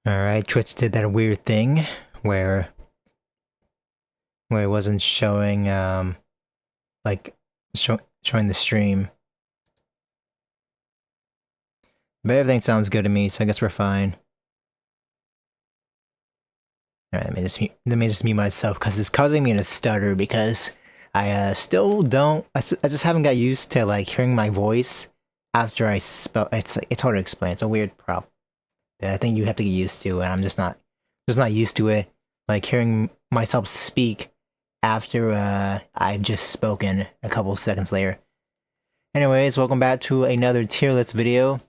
Alright, Twitch did that weird thing where it wasn't showing like showing the stream. But everything sounds good to me, so I guess we're fine. Alright, let me just mute myself because it's causing me to stutter because I still don't I just haven't got used to like hearing my voice after I spell. It's hard to explain. It's a weird problem that I think you have to get used to, and I'm just not used to it. Like hearing myself speak after I've just spoken a couple seconds later. Anyways, welcome back to another tier list video.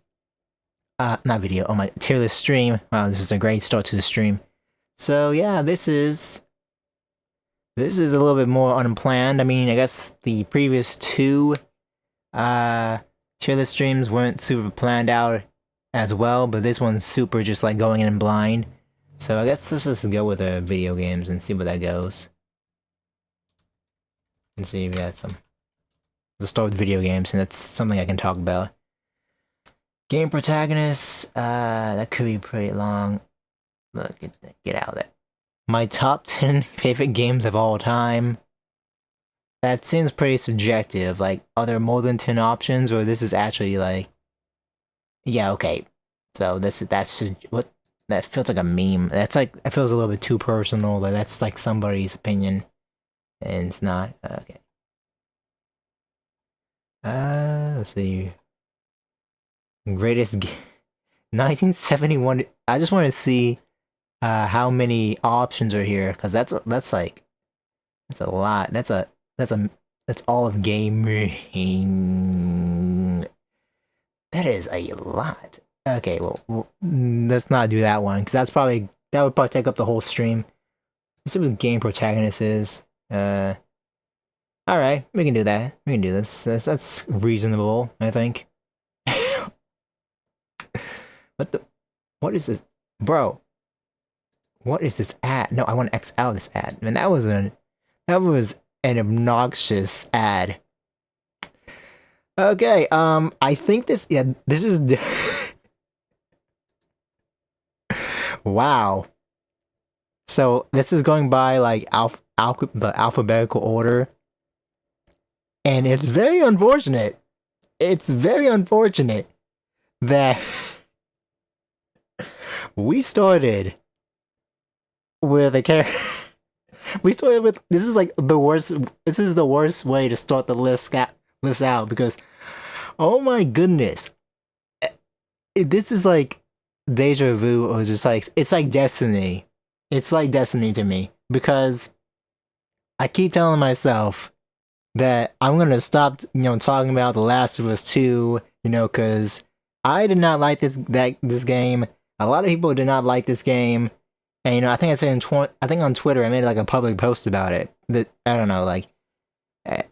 Not video, oh my, tier list stream. Wow, this is a great start to the stream. So yeah, this is a little bit more unplanned. I mean, I guess the previous two tier list streams weren't super planned out as well, but this one's super just like going in blind. So I guess let's just go with the video games and see where that goes. And see if we got some. Let's start with video games, and that's something I can talk about. Game protagonists, that could be pretty long. Look, get out of there. My top 10 favorite games of all time. That seems pretty subjective. Like, are there more than 10 options, or this is actually like... Yeah, okay. So that's what that feels like a meme. That's like, it feels a little bit too personal. Like that's like somebody's opinion, and it's not. Okay. Let's see. Greatest 1971. I just want to see how many options are here, because that's a lot. That's all of gaming. That is a lot. Okay, well, let's not do that one, because that would probably take up the whole stream. Let's see what game protagonist is. Alright, we can do that. We can do this. That's reasonable, I think. What is this? Bro. What is this ad? No, I want to X out this ad. Man, that was an obnoxious ad. Okay, I think this is wow. So this is going by like the alphabetical order, and it's very unfortunate. It's very unfortunate that we started with a character. We started with this is like the worst. This is the worst way to start the list out, because oh my goodness, this is like deja vu, or just like it's like destiny. It's like destiny to me, because I keep telling myself that I'm gonna stop, talking about The Last of Us 2, because I did not like this game. A lot of people did not like this game, and I think I said I think on Twitter I made like a public post about it. But I don't know, like,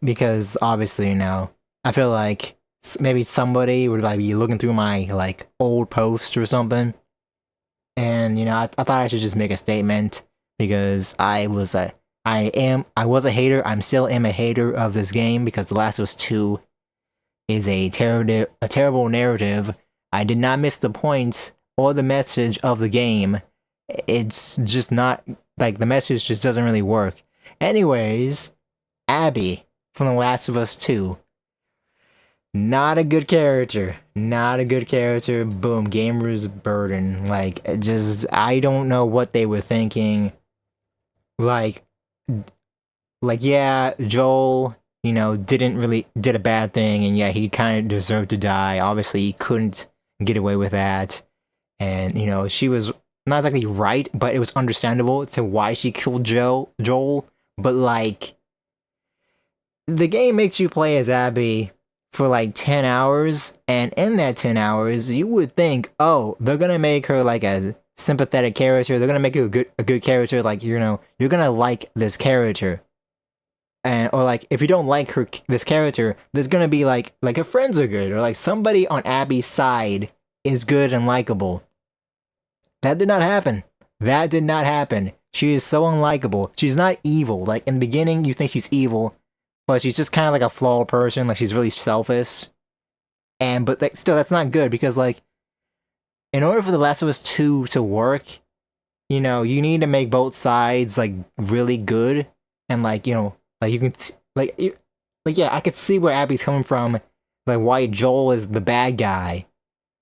because obviously, I feel like maybe somebody would like be looking through my like old post or something, and I thought I should just make a statement, because I was a hater. I'm still am a hater of this game, because The Last of Us 2 is a terrible narrative. I did not miss the point or the message of the game. It's just not, like, the message just doesn't really work. Anyways, Abby from The Last of Us 2. Not a good character. Not a good character. Boom. Gamer's burden. Like, I don't know what they were thinking. Like, yeah, Joel, did a bad thing, and yeah, he kind of deserved to die. Obviously, he couldn't get away with that. And, she was not exactly right, but it was understandable to why she killed Joel. But, like, the game makes you play as Abby for like 10 hours, and in that 10 hours, you would think, oh, they're gonna make her like a sympathetic character, they're gonna make her a good character, like, you're gonna like this character. Or like, if you don't like this character, there's gonna be like her friends are good, or like somebody on Abby's side is good and likable. That did not happen. That did not happen. She is so unlikable. She's not evil. Like, in the beginning, you think she's evil, but she's just kind of like a flawed person. Like, she's really selfish. But like, still, that's not good, because like, in order for The Last of Us 2 to work, you know, you need to make both sides like really good, and like, you know, like you can like yeah, I could see where Abby's coming from, like why Joel is the bad guy,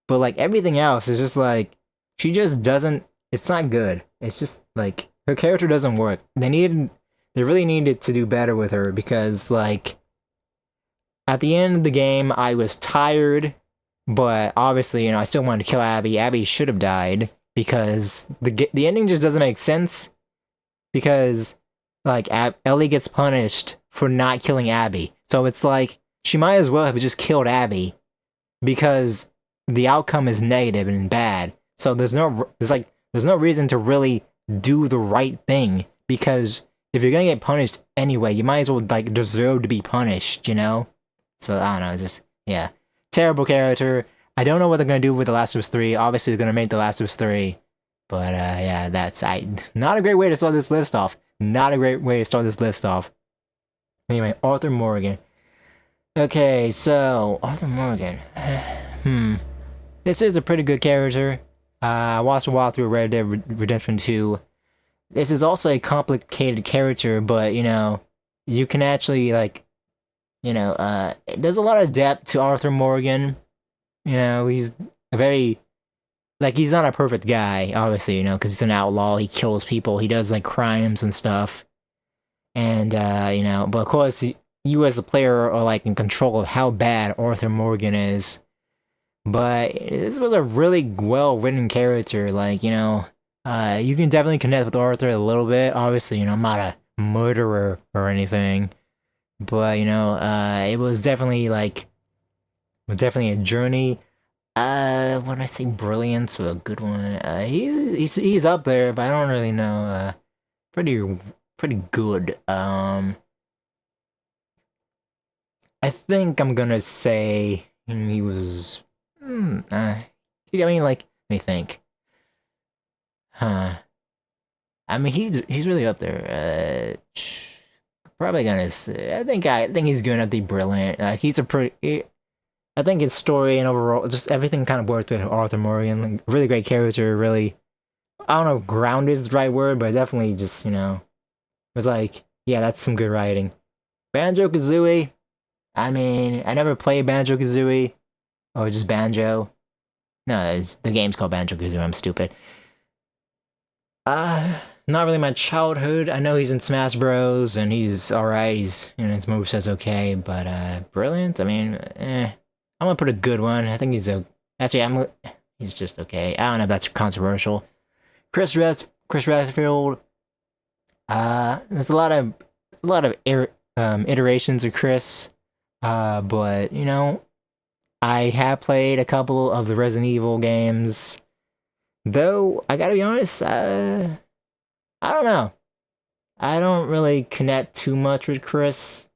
but like everything else is just like she just doesn't. It's not good. It's just like her character doesn't work. They really needed to do better with her because like at the end of the game, I was tired, but obviously, you know, I still wanted to kill Abby. Abby should have died because the ending just doesn't make sense because like Ellie gets punished for not killing Abby. So it's like she might as well have just killed Abby because the outcome is negative and bad. So there's no reason to really do the right thing because if you're gonna get punished anyway, you might as well like deserve to be punished, you know? So I don't know, just yeah. Terrible character. I don't know what they're gonna do with The Last of Us 3. Obviously they're gonna make The Last of Us 3. But yeah, that's not a great way to start this list off. Not a great way to start this list off. Anyway, Arthur Morgan. Okay, so Arthur Morgan. This is a pretty good character. I watched a while through Red Dead Redemption 2. This is also a complicated character, but you know, you can actually like, you know, there's a lot of depth to Arthur Morgan. You know, he's a very like he's not a perfect guy, obviously, you know, because he's an outlaw. He kills people. He does like crimes and stuff. And you know, but of course, you as a player are like in control of how bad Arthur Morgan is. But this was a really well-written character. Like, you know, you can definitely connect with Arthur a little bit. Obviously, you know, I'm not a murderer or anything. But, you know, it was definitely like, a journey. When I say brilliance or a good one, he's up there, but I don't really know. Pretty good. I think I'm gonna say he was. I mean, like, let me think. Huh. I mean, he's really up there. Probably gonna say. I think he's gonna be brilliant. He's a pretty. I think his story and overall, just everything kind of worked with Arthur Morgan. Like, really great character. Really, I don't know if grounded is the right word, but definitely just, you know, it was like, yeah, that's some good writing. Banjo-Kazooie. I mean, I never played Banjo-Kazooie. Or just Banjo. No, the game's called Banjo-Kazooie. I'm stupid. Not really my childhood. I know he's in Smash Bros. And he's alright. He's, you know, his moveset's okay. But, brilliant? I mean, I'm gonna put a good one. I think actually, he's just okay. I don't know if that's controversial. Chris Redfield. There's a lot of iterations of Chris. But, you know, I have played a couple of the Resident Evil games. Though, I gotta be honest, I don't know. I don't really connect too much with Chris.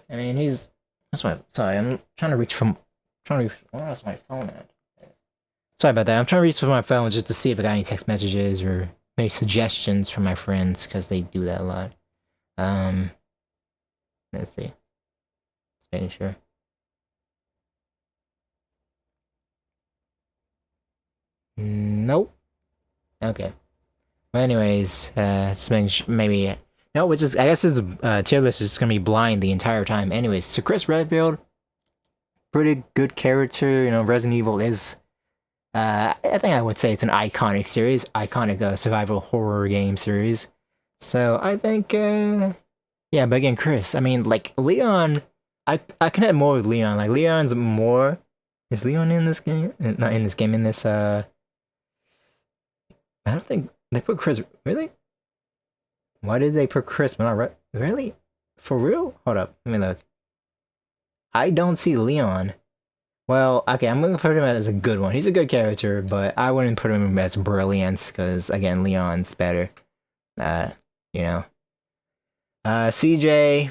I mean, sorry, I'm trying to reach where's my phone at? Sorry about that. I'm trying to reach for my phone just to see if I got any text messages or maybe suggestions from my friends, because they do that a lot. Let's see. Just making sure. Nope. Okay. Well, anyways, just maybe no, which is I guess his tier list is just gonna be blind the entire time. Anyways, so Chris Redfield, pretty good character. You know, Resident Evil is. I think I would say it's an iconic series, iconic survival horror game series. So I think, yeah. But again, Chris. I mean, like Leon, I connect more with Leon. Like Leon's more. Is Leon in this game? Not in this game. In this I don't think they put Chris. Really? Why did they put Chris? But not really? For real? Hold up. Let me look. I don't see Leon. Well, okay, I'm gonna put him as a good one. He's a good character, but I wouldn't put him as brilliance because again, Leon's better. You know. CJ.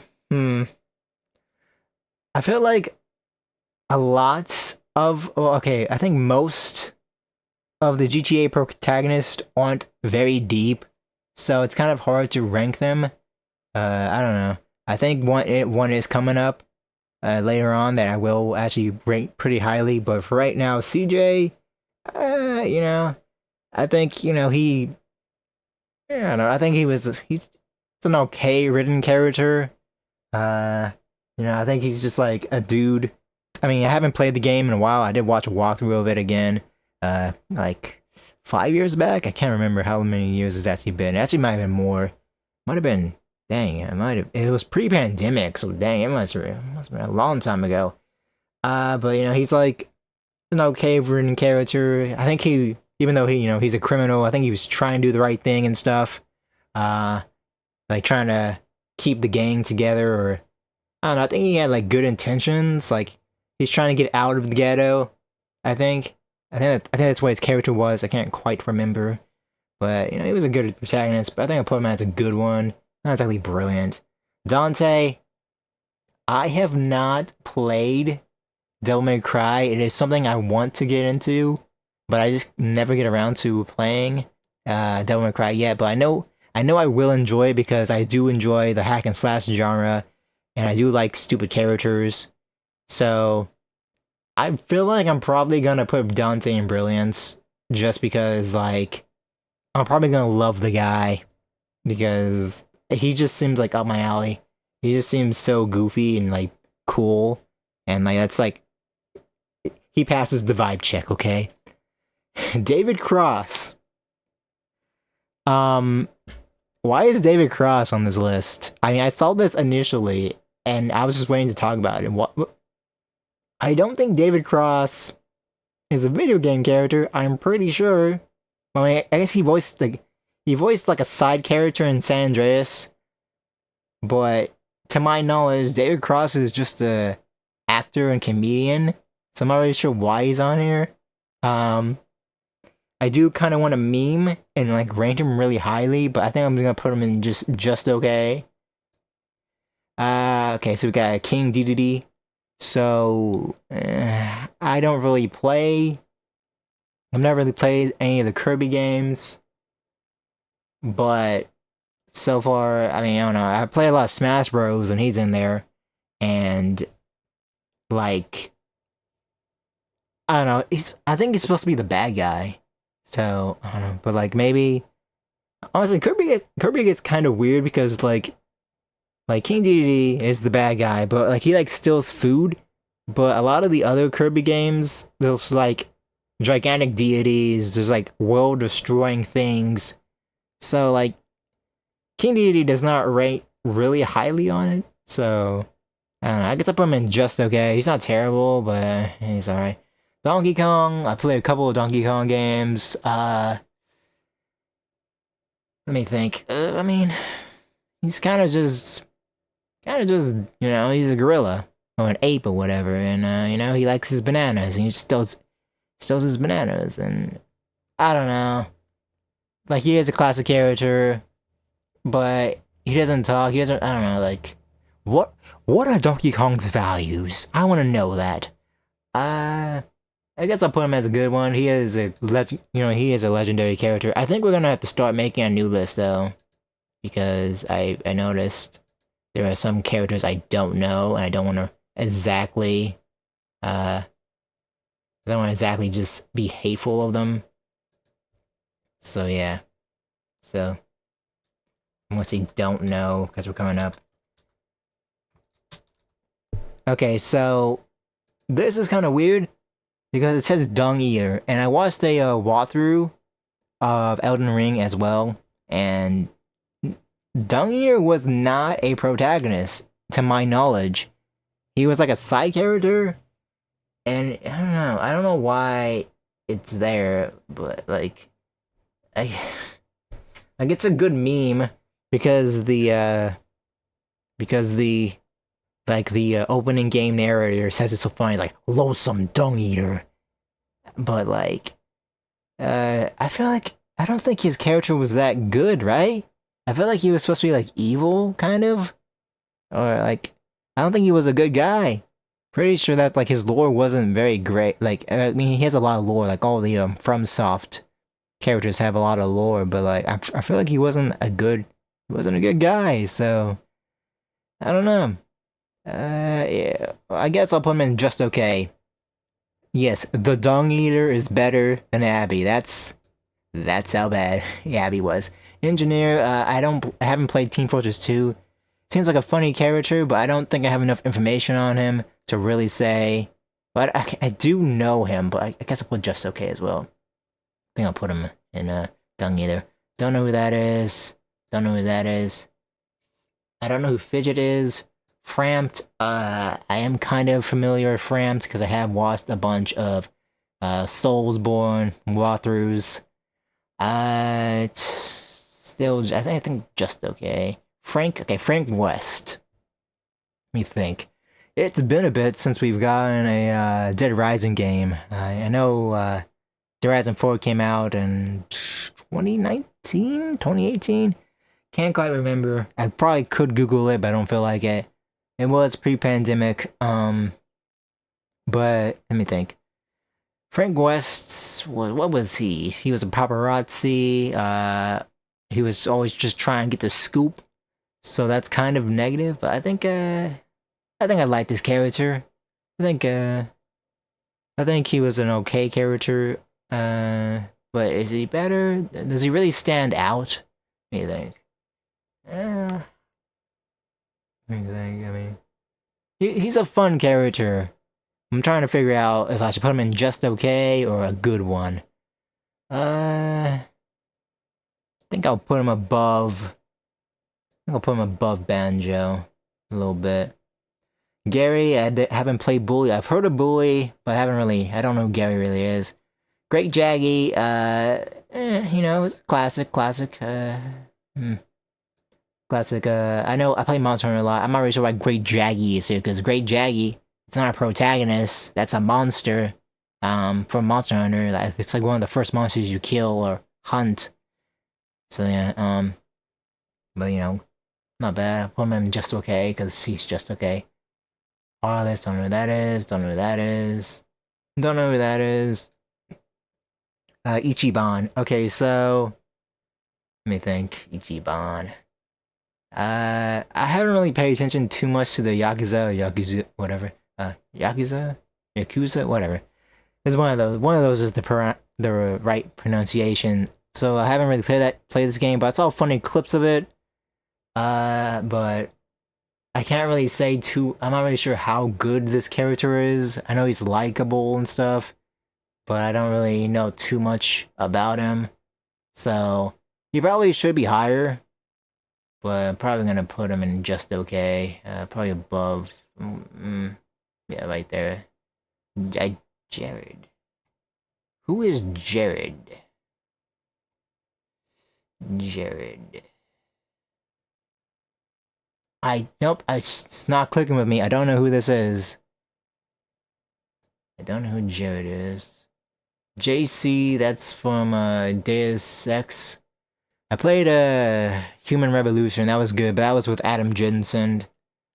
I feel like a lot of. Well, okay, I think most of the GTA protagonists aren't very deep, so it's kind of hard to rank them. I don't know. I think one is coming up later on that I will actually rank pretty highly, but for right now, CJ, You know, I think he. Yeah, I don't know. I think he's an okay written character. Uh, I think he's just like a dude. I mean, I haven't played the game in a while. I did watch a walkthrough of it again. Like 5 years back. I can't remember how many years it's actually been. It actually might have been more. Might have been. Dang, it might have. It was pre-pandemic, so dang, it must have been a long time ago. But he's like an okay written character. I think even though he's a criminal, I think he was trying to do the right thing and stuff. Uh, like trying to keep the gang together, or I don't know. I think he had like good intentions. Like he's trying to get out of the ghetto. I think. I think that's what his character was. I can't quite remember, but he was a good protagonist. But I think I put him as a good one. Not exactly brilliant. Dante. I have not played Devil May Cry. It is something I want to get into, but I just never get around to playing Devil May Cry yet. But I know I will enjoy it because I do enjoy the hack and slash genre, and I do like stupid characters. So I feel like I'm probably gonna put Dante in Brilliance just because like I'm probably gonna love the guy because he just seems like up my alley. He just seems so goofy and like cool, and like that's like he passes the vibe check. Okay, David Cross. Um, why is David Cross on this list? I mean, I saw this initially, and I was just waiting to talk about it. What? I don't think David Cross is a video game character. I'm pretty sure. I mean, I guess he voiced like a side character in San Andreas, but to my knowledge, David Cross is just a actor and comedian. So I'm not really sure why he's on here. Um, I do kind of want to meme and like rank him really highly, but I think I'm gonna put him in just okay. Okay, so we got King DDD. So I don't really play. I've never really played any of the Kirby games, but so far, I mean, I don't know. I play a lot of Smash Bros. And he's in there, and like I don't know. I think he's supposed to be the bad guy. So I don't know, but like maybe honestly, Kirby gets kind of weird because like King Dedede is the bad guy, but like he like steals food. But a lot of the other Kirby games, there's like gigantic deities. There's like world destroying things. So like King Dedede does not rate really highly on it. So I don't know. I guess I put him in just okay. He's not terrible, but he's alright. Donkey Kong. I played a couple of Donkey Kong games. Let me think. I mean, he's kind of just, he's a gorilla or an ape or whatever, and he likes his bananas, and he just steals his bananas, and I don't know. Like he is a classic character, but he doesn't talk. He doesn't. I don't know. Like what are Donkey Kong's values? I want to know that. I guess I'll put him as a good one. He is he is a legendary character. I think we're gonna have to start making a new list though, because I noticed there are some characters I don't know, and I don't want to exactly just be hateful of them. So yeah, so unless you don't know, because we're coming up. Okay, so this is kind of weird because it says Dung Eater, and I watched a walkthrough of Elden Ring as well, and Dung Eater was not a protagonist, to my knowledge. He was like a side character, and I don't know why it's there, but like it's a good meme because the opening game narrator says it's so funny, like loathsome Dung Eater, but like I feel like I don't think his character was that good, right? I feel like he was supposed to be like evil, kind of, or like I don't think he was a good guy. Pretty sure that like his lore wasn't very great. Like I mean, he has a lot of lore. Like all the FromSoft characters have a lot of lore, but like I feel like he wasn't a good guy. So I don't know. Yeah, I guess I'll put him in just okay. Yes, the Dung Eater is better than Abby. That's how bad Abby was. Engineer, I haven't played Team Fortress 2. Seems like a funny character, but I don't think I have enough information on him to really say. But I do know him, but I guess I'll put Just Okay as well. I think I'll put him in Dung Eater. Don't know who that is. Don't know who that is. I don't know who Fidget is. Framped, I am kind of familiar with Framped because I have watched a bunch of Soulsborne walkthroughs. Still, I think just okay. Frank West. Let me think. It's been a bit since we've gotten a Dead Rising game. I know Dead Rising 4 came out in 2019, 2018. Can't quite remember. I probably could Google it, but I don't feel like it. It was pre-pandemic. But let me think. Frank West, what was he? He was a paparazzi. He was always just trying to get the scoop. So that's kind of negative. But I think I like this character. I think I think he was an okay character. But is he better? Does he really stand out? What do you think? What do you think? I mean, he's a fun character. I'm trying to figure out if I should put him in just okay or a good one. I think I'll put him above. I think I'll put him above Banjo a little bit. Gary, haven't played Bully. I've heard of Bully, but I don't know who Gary really is. Great Jaggy, you know, it's classic. Classic, I know I play Monster Hunter a lot. I'm not really sure why Great Jaggy is here, because Great Jaggy, it's not a protagonist, that's a monster, from Monster Hunter. It's like one of the first monsters you kill or hunt. So yeah, but you know, not bad. I put him in just okay, because he's just okay. All this, don't know who that is, don't know who that is. Don't know who that is. Ichiban. Okay, so let me think. Ichiban. I haven't really paid attention too much to the Yakuza, whatever. Yakuza, whatever. It's one of those. One of those is the right pronunciation. So I haven't really played this game, but I saw funny clips of it. But I can't really say too. I'm not really sure how good this character is. I know he's likable and stuff, but I don't really know too much about him. So he probably should be higher, but I'm probably gonna put him in just okay. Probably above. Yeah, right there. Jared. Who is Jared? Jared. Nope. It's not clicking with me. I don't know who this is. I don't know who Jared is. JC, that's from Deus Ex. I played Human Revolution. That was good, but that was with Adam Jensen.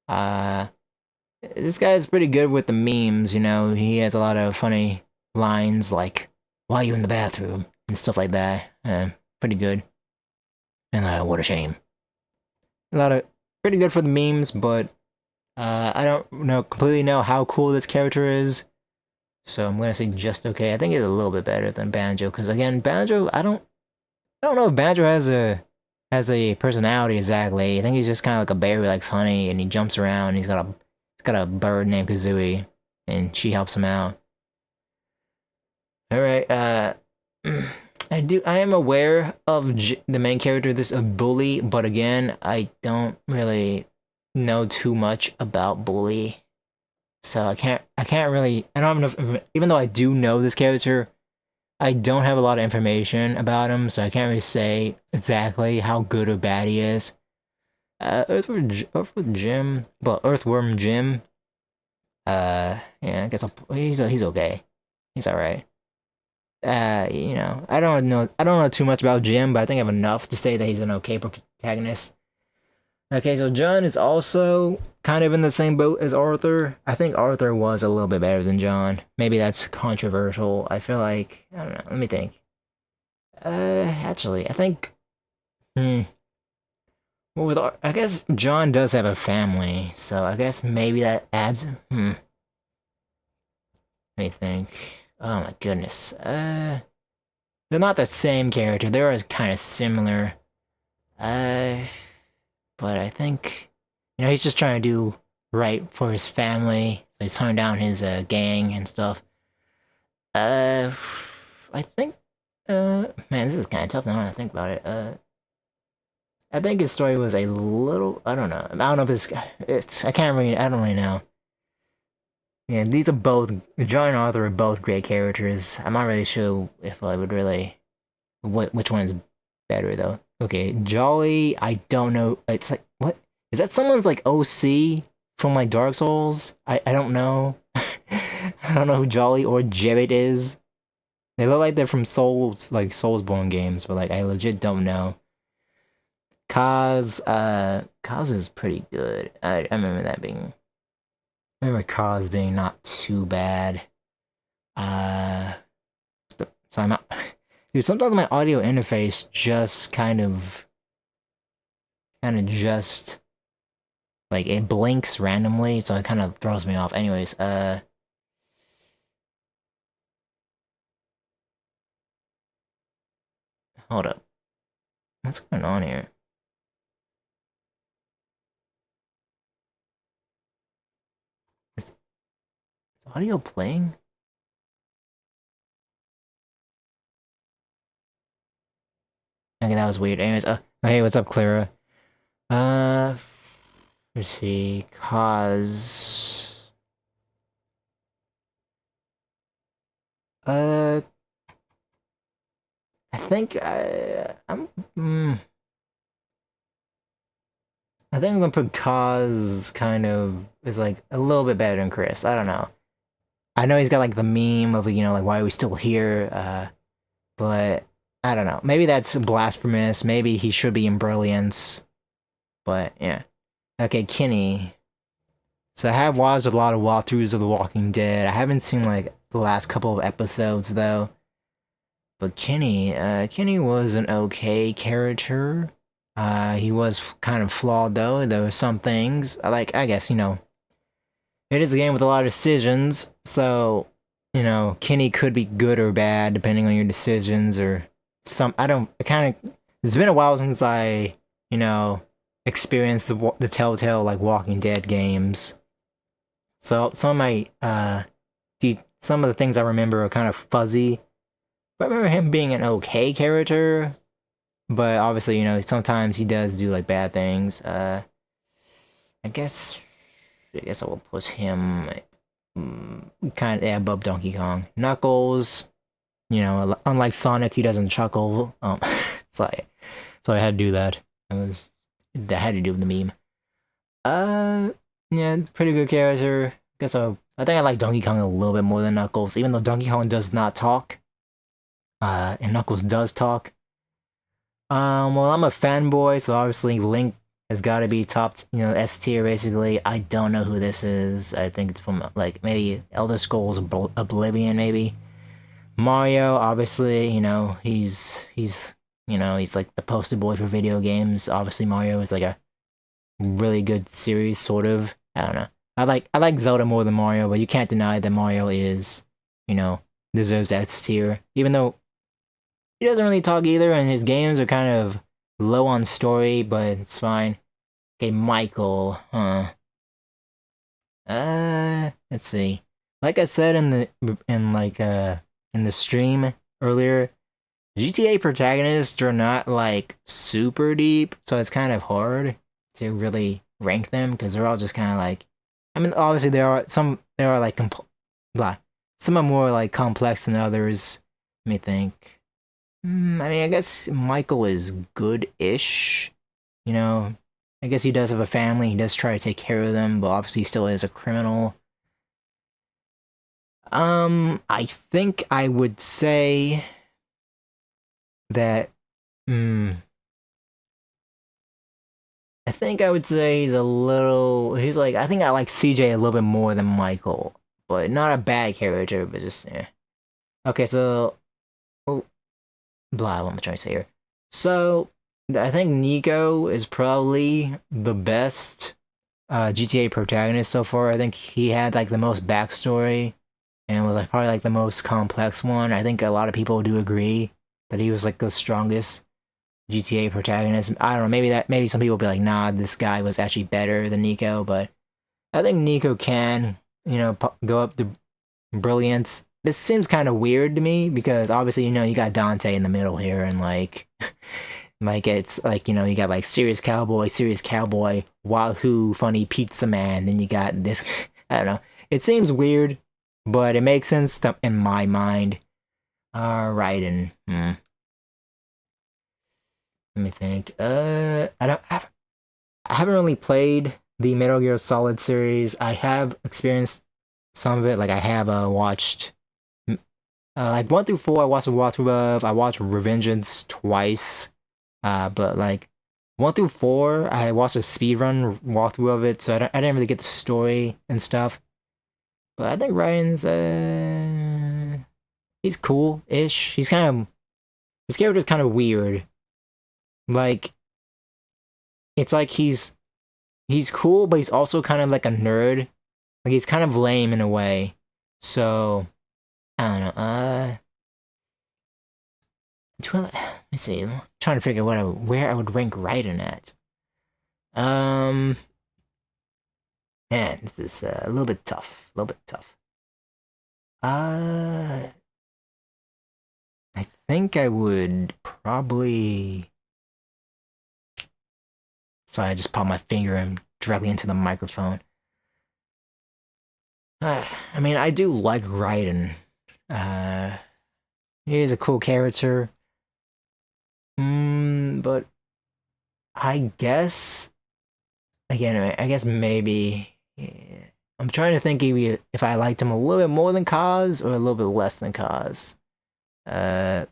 This guy is pretty good with the memes. You know, he has a lot of funny lines like "Why are you in the bathroom?" and stuff like that. Pretty good. And what a shame. A lot of pretty good for the memes, but I don't completely know how cool this character is. So I'm gonna say just okay. I think it's a little bit better than Banjo, because again, Banjo, I don't know if Banjo has a personality exactly. I think he's just kind of like a bear who likes honey, and he jumps around. He's got a bird named Kazooie, and she helps him out. All right, I am aware of the main character, this Bully, but again, I don't really know too much about Bully, so I can't really. I don't have enough. Even though I do know this character, I don't have a lot of information about him, so I can't really say exactly how good or bad he is. Earthworm Jim, well, Earthworm Jim. Yeah, I guess he's okay. He's all right. You know, I don't know too much about Jim, but I think I have enough to say that he's an okay protagonist. Okay, so John is also kind of in the same boat as Arthur. I think Arthur was a little bit better than John. Maybe that's controversial. I feel like, I don't know. Let me think. Actually, I think, well, I guess John does have a family, so I guess maybe that adds, Let me think. Oh my goodness. They're not the same character. They're kind of similar. Uh, but I think, he's just trying to do right for his family. So he's hunting down his gang and stuff. Uh, I think, man, this is kind of tough now when I think about it. I think his story was a little, I don't know. I don't know if I don't really know. Yeah, these are both, John and Arthur are both great characters. I'm not really sure if I would really, which one is better though. Okay, Jolly, I don't know. It's like, what? Is that someone's like OC from like Dark Souls? I don't know. I don't know who Jolly or Jared is. They look like they're from Soulsborne games, but like I legit don't know. Kaz is pretty good. I remember that being. I remember Kaz being not too bad. Uh, so I'm not. Dude, sometimes my audio interface just just like it blinks randomly, so it kind of throws me off. Anyways, hold up, what's going on here? Is audio playing? Okay, that was weird. Anyways, hey, what's up, Clara? Uh, let's see, cause, uh, I think I think I'm gonna put Cause kind of is like a little bit better than Chris. I don't know. I know he's got like the meme of like why are we still here? But I don't know. Maybe that's blasphemous. Maybe he should be in Brilliance. But yeah. Okay, Kenny. So I have watched a lot of walkthroughs of The Walking Dead. I haven't seen like the last couple of episodes though. But Kenny was an okay character. He was kind of flawed though. There were some things I guess it is a game with a lot of decisions. So Kenny could be good or bad depending on your decisions or some. I don't. I kind of. It's been a while since I experienced the Telltale like Walking Dead games. So some of my some of the things I remember are kind of fuzzy. But I remember him being an okay character, but obviously, sometimes he does do like bad things. I guess I will put him kind of above Donkey Kong. Knuckles, unlike Sonic, he doesn't chuckle. Sorry, so I had to do that. That had to do with the meme. Yeah, pretty good character. I think I like Donkey Kong a little bit more than Knuckles, even though Donkey Kong does not talk. And Knuckles does talk. Well, I'm a fanboy, so obviously Link has got to be top, S tier basically. I don't know who this is. I think it's from like maybe Elder Scrolls Oblivion, maybe. Mario, obviously, he's like the poster boy for video games. Obviously, Mario is like a really good series, sort of. I don't know. I like Zelda more than Mario, but you can't deny that Mario is, deserves S tier, even though he doesn't really talk either, and his games are kind of low on story, but it's fine. Okay, Michael, huh? Let's see. Like I said in the stream earlier, GTA protagonists are not like super deep, so it's kind of hard to really rank them because they're all just kind of like. I mean, obviously there are like some are more like complex than others. Let me think. I mean, I guess Michael is good-ish. I guess he does have a family. He does try to take care of them, but obviously he still is a criminal. I think I would say that. I think I would say he's a little. He's like. I think I like CJ a little bit more than Michael, but not a bad character, but just yeah. Okay, so. Oh, blah. What am I trying to say here? So I think Nico is probably the best GTA protagonist so far. I think he had like the most backstory. and was like probably like the most complex one. I think a lot of people do agree that he was like the strongest GTA protagonist. I don't know, maybe some people will be like, nah, this guy was actually better than Nico, but I think Nico can, go up to brilliance. This seems kind of weird to me because obviously, you got Dante in the middle here, and like, like it's like you got like serious cowboy, Wahoo, funny pizza man. Then you got this. I don't know. It seems weird, but it makes sense in my mind. All right, and let me think. I haven't really played the Metal Gear Solid series. I have experienced some of it. Like I have watched like 1 through 4. I watched a walkthrough of. I watched Revengeance twice. But like 1 through 4, I watched a speedrun walkthrough of it, so I didn't really get the story and stuff. But I think Ryan's he's cool-ish. His character's kind of weird. Like it's like he's cool, but he's also kind of like a nerd. Like he's kind of lame in a way. So I don't know. Let me see. I'm trying to figure where I would rank Raiden at. Um, Man, this is a little bit tough. A little bit tough. Uh, I think I would probably. Sorry, I just popped my finger and directly into the microphone. I mean, I do like Raiden. Uh, he's a cool character. But I guess again, I guess maybe. Yeah. I'm trying to think if I liked him a little bit more than Kaz or a little bit less than Kaz. Uh,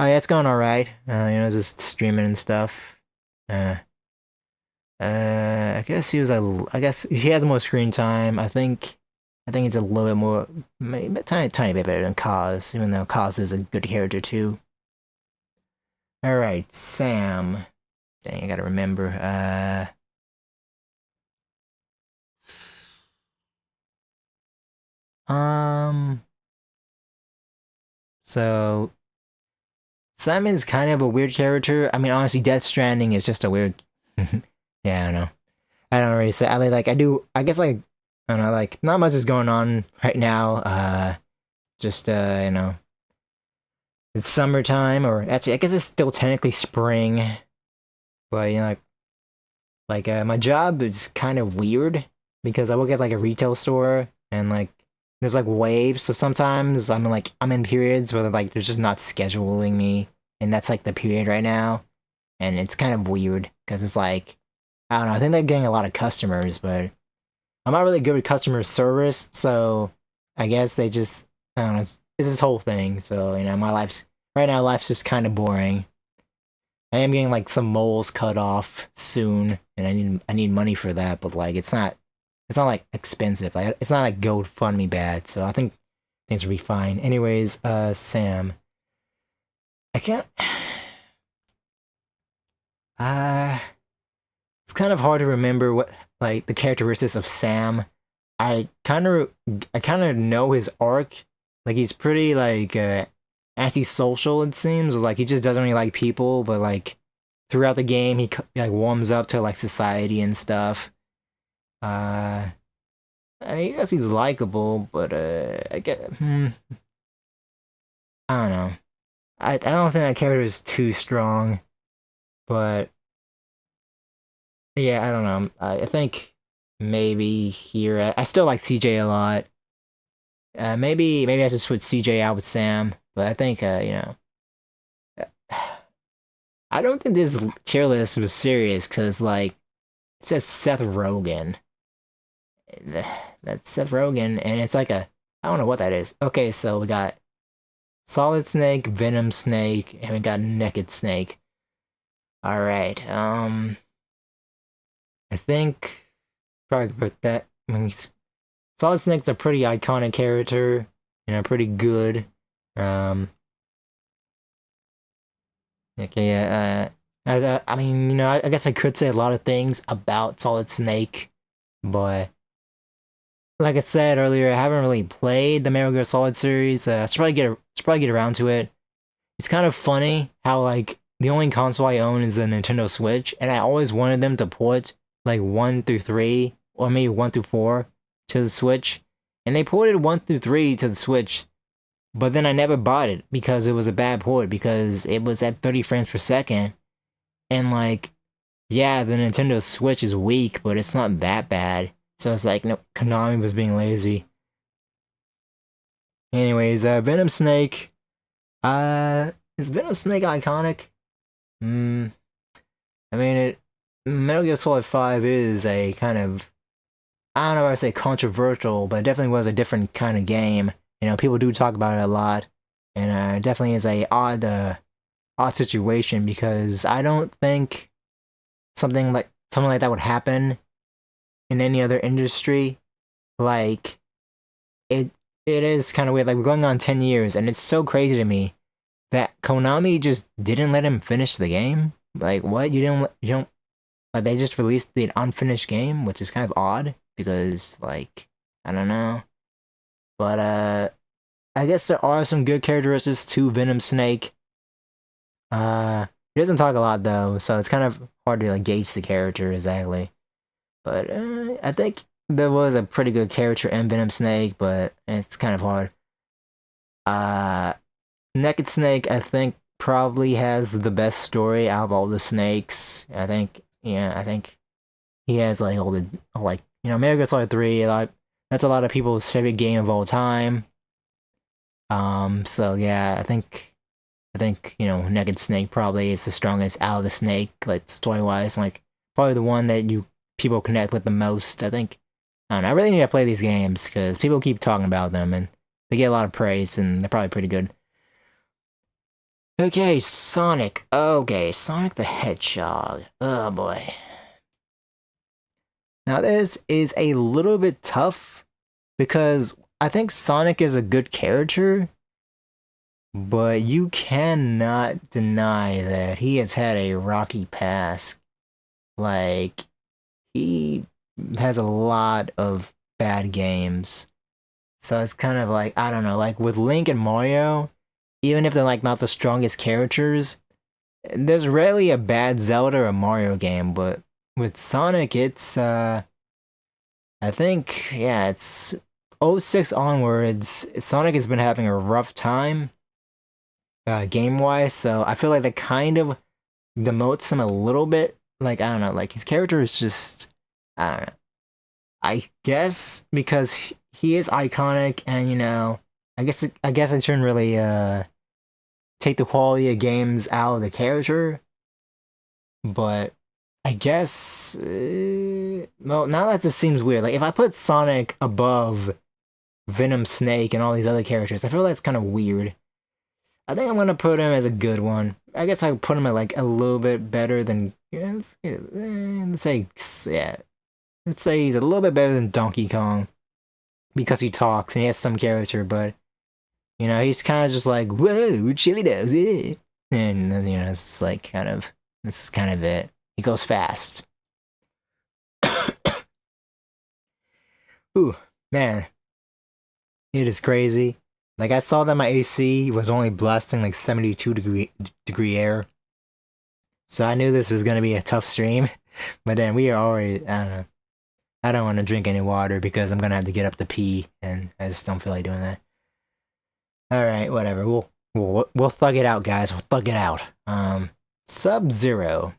oh yeah, it's going all right. Just streaming and stuff. Uh, I guess he was I guess he has more screen time. I think it's a little bit more, maybe a tiny bit better than Kaz, even though Kaz is a good character too. All right, Sam. Dang, I gotta remember. Um. So Simon's kind of a weird character. I mean, honestly, Death Stranding is just a weird. Yeah, I don't know. I don't really say. I mean, like I do. I guess like I don't know. Like not much is going on right now. Just it's summertime, or actually, I guess it's still technically spring. But my job is kind of weird because I work at like a retail store, and like there's like waves. So sometimes I'm in periods where like they're just not scheduling me, and that's like the period right now, and it's kind of weird because it's like I don't know. I think they're getting a lot of customers, but I'm not really good with customer service, so I guess they just I don't know. It's this whole thing. So my life's just kind of boring. I am getting like some moles cut off soon, and I need money for that. But like, it's not like expensive. Like, it's not like GoFundMe bad. So I think things will be fine. Anyways, Sam, I can't. Uh, it's kind of hard to remember what like the characteristics of Sam. I kind of know his arc. Like he's pretty like antisocial. It seems like he just doesn't really like people. But like throughout the game, like warms up to like society and stuff. Uh, I guess he's likable, but I don't know. I don't think that character is too strong. But yeah, I don't know. I think maybe here I still like CJ a lot. Maybe I should switch CJ out with Sam, but I think I don't think this tier list was serious because like it says Seth Rogen. That's Seth Rogen, and it's like I don't know what that is. Okay, so we got Solid Snake, Venom Snake, and we got Naked Snake. All right. I think probably put that. I mean, Solid Snake's a pretty iconic character, pretty good. Um, okay, yeah. I mean, I guess I could say a lot of things about Solid Snake, but like I said earlier, I haven't really played the Metal Gear Solid series. Should probably get around to it. It's kind of funny how like the only console I own is the Nintendo Switch, and I always wanted them to port like 1 through 3 or maybe 1 through 4 to the Switch, and they ported 1 through 3 to the Switch, but then I never bought it because it was a bad port because it was at 30 frames per second, and like yeah, the Nintendo Switch is weak, but it's not that bad. So it's like no, Konami was being lazy. Anyways, Venom Snake. Is Venom Snake iconic? Hmm. I mean, Metal Gear Solid 5 is a kind of, I don't know if I say controversial, but it definitely was a different kind of game. You know, people do talk about it a lot, and it definitely is a odd situation because I don't think something like that would happen in any other industry. Like it it is kind of weird. Like we're going on 10 years, and it's so crazy to me that Konami just didn't let him finish the game. Like what? You don't like they just released the unfinished game, which is kind of odd because like I don't know. But I guess there are some good characteristics to Venom Snake. He doesn't talk a lot though, so it's kind of hard to like gauge the character exactly. But I think there was a pretty good character in Venom Snake, but it's kind of hard. Uh Naked Snake, I think, probably has the best story out of all the snakes. I think, yeah, I think he has like all the like Metal Gear Solid 3. Like that's a lot of people's favorite game of all time. So yeah, I think Naked Snake probably is the strongest out of the snake, like story wise, like probably the one that you people connect with the most. I think. I don't know, I really need to play these games because people keep talking about them and they get a lot of praise and they're probably pretty good. Okay, Sonic. Okay, Sonic the Hedgehog. Oh boy. Now this is a little bit tough because I think Sonic is a good character, but you cannot deny that he has had a rocky past. Like, he has a lot of bad games. So it's kind of like, I don't know, like with Link and Mario, even if they're like not the strongest characters, there's rarely a bad Zelda or Mario game, but with Sonic, it's I think yeah, it's '06 onwards. Sonic has been having a rough time game wise, so I feel like that kind of demotes him a little bit. Like I don't know, like his character is just I don't know. I guess because he is iconic, and I guess I shouldn't really take the quality of games out of the character, but I guess well now that just seems weird. Like if I put Sonic above Venom Snake and all these other characters, I feel that's kind of weird. I think I'm gonna put him as a good one. I guess I would put him at like a little bit better than let's say yeah, let's say he's a little bit better than Donkey Kong because he talks and he has some character, but he's kind of just like whoa chili dogs, yeah. And it's like kind of this is kind of it. He goes fast. Ooh man, it is crazy. Like I saw that my AC was only blasting like 72 degree air. So I knew this was gonna be a tough stream. But then we are already I don't know. I don't want to drink any water because I'm gonna have to get up to pee and I just don't feel like doing that. Alright, whatever. We'll thug it out, guys. We'll thug it out. Sub-Zero.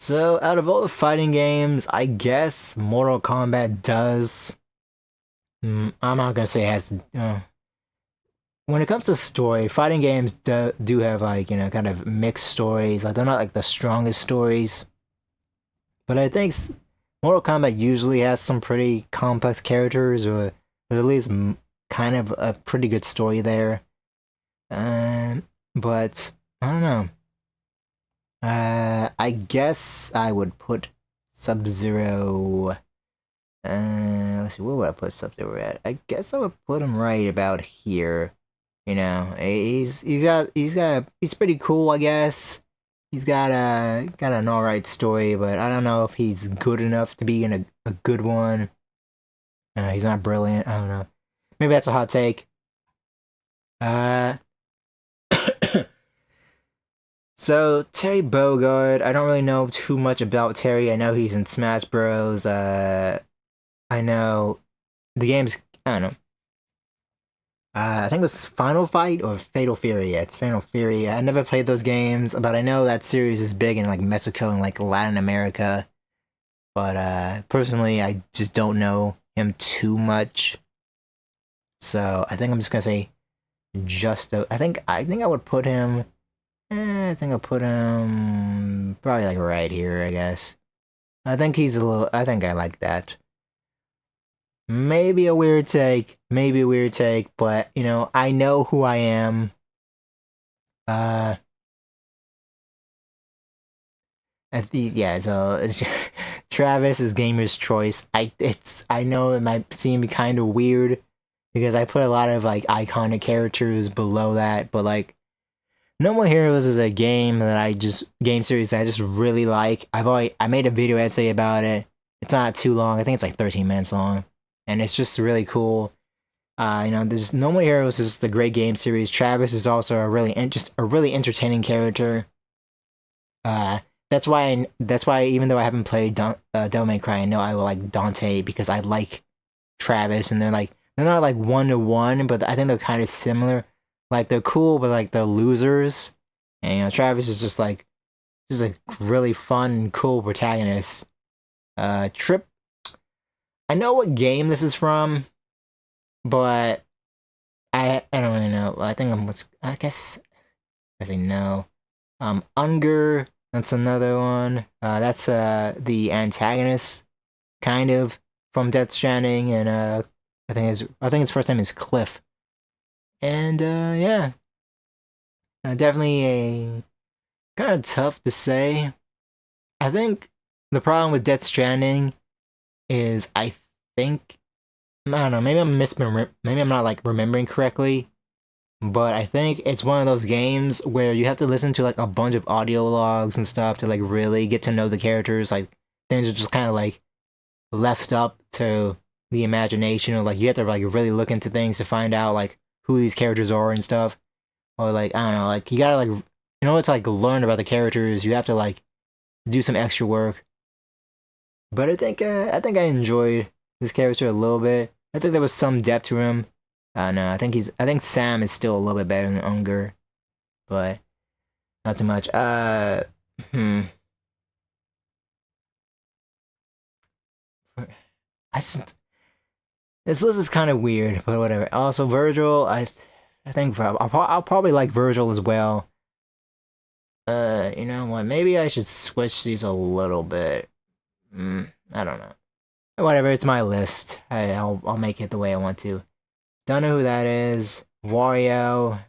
So out of all the fighting games, I guess Mortal Kombat does. I'm not gonna say it has when it comes to story, fighting games do have like, kind of mixed stories. Like they're not like the strongest stories. But I think Mortal Kombat usually has some pretty complex characters or there's at least kind of a pretty good story there. But I don't know. I guess I would put Sub-Zero. Let's see, where would I put Sub-Zero at? I guess I would put him right about here. He's pretty cool, I guess. He's got an alright story, but I don't know if he's good enough to be in a good one. He's not brilliant. I don't know. Maybe that's a hot take. Uh, so Terry Bogard, I don't really know too much about Terry. I know he's in Smash Bros. I know the game's, I don't know. I think it was Final Fight or Fatal Fury. Yeah, it's Fatal Fury. I never played those games, but I know that series is big in like Mexico and like Latin America. But personally, I just don't know him too much. So I think I'm just gonna say I think I would put him. I think I'll put him probably like right here. I guess. I think he's a little. I think I like that. Maybe a weird take. Maybe a weird take, but I know who I am. Uh, yeah. So it's Travis is gamer's choice. I know it might seem kind of weird because I put a lot of like iconic characters below that, but like No More Heroes is a game series that I just really like. I made a video essay about it. It's not too long. I think it's like 13 minutes long, and it's just really cool. There's No More Heroes is just a great game series. Travis is also just a really entertaining character. Uh, that's why even though I haven't played Devil May Cry, I know I will like Dante because I like Travis, and they're not like one to one, but I think they're kind of similar. Like they're cool, but like they're losers. And Travis is just a really fun, cool protagonist. Trip. I know what game this is from, but I don't really know. I guess I say no. Unger. That's another one. That's the antagonist, kind of from Death Stranding, and I think his first name is Cliff. And yeah, definitely a kind of tough to say. I think the problem with Death Stranding is think I don't know, maybe I'm not like remembering correctly, but I think it's one of those games where you have to listen to like a bunch of audio logs and stuff to like really get to know the characters. Like things are just kind of like left up to the imagination, or like you have to like really look into things to find out like who these characters are and stuff. Or like I don't know, like you gotta like in order to like learn about the characters, you have to like do some extra work. But I think I enjoyed this character a little bit. I think there was some depth to him. No, I think Sam is still a little bit better than Unger, but not too much. Hmm. I just This list is kind of weird, but whatever. Also, Virgil, I think I'll probably like Virgil as well. You know what? Maybe I should switch these a little bit. I don't know. Whatever, it's my list. I'll make it the way I want to. Don't know who that is. Wario.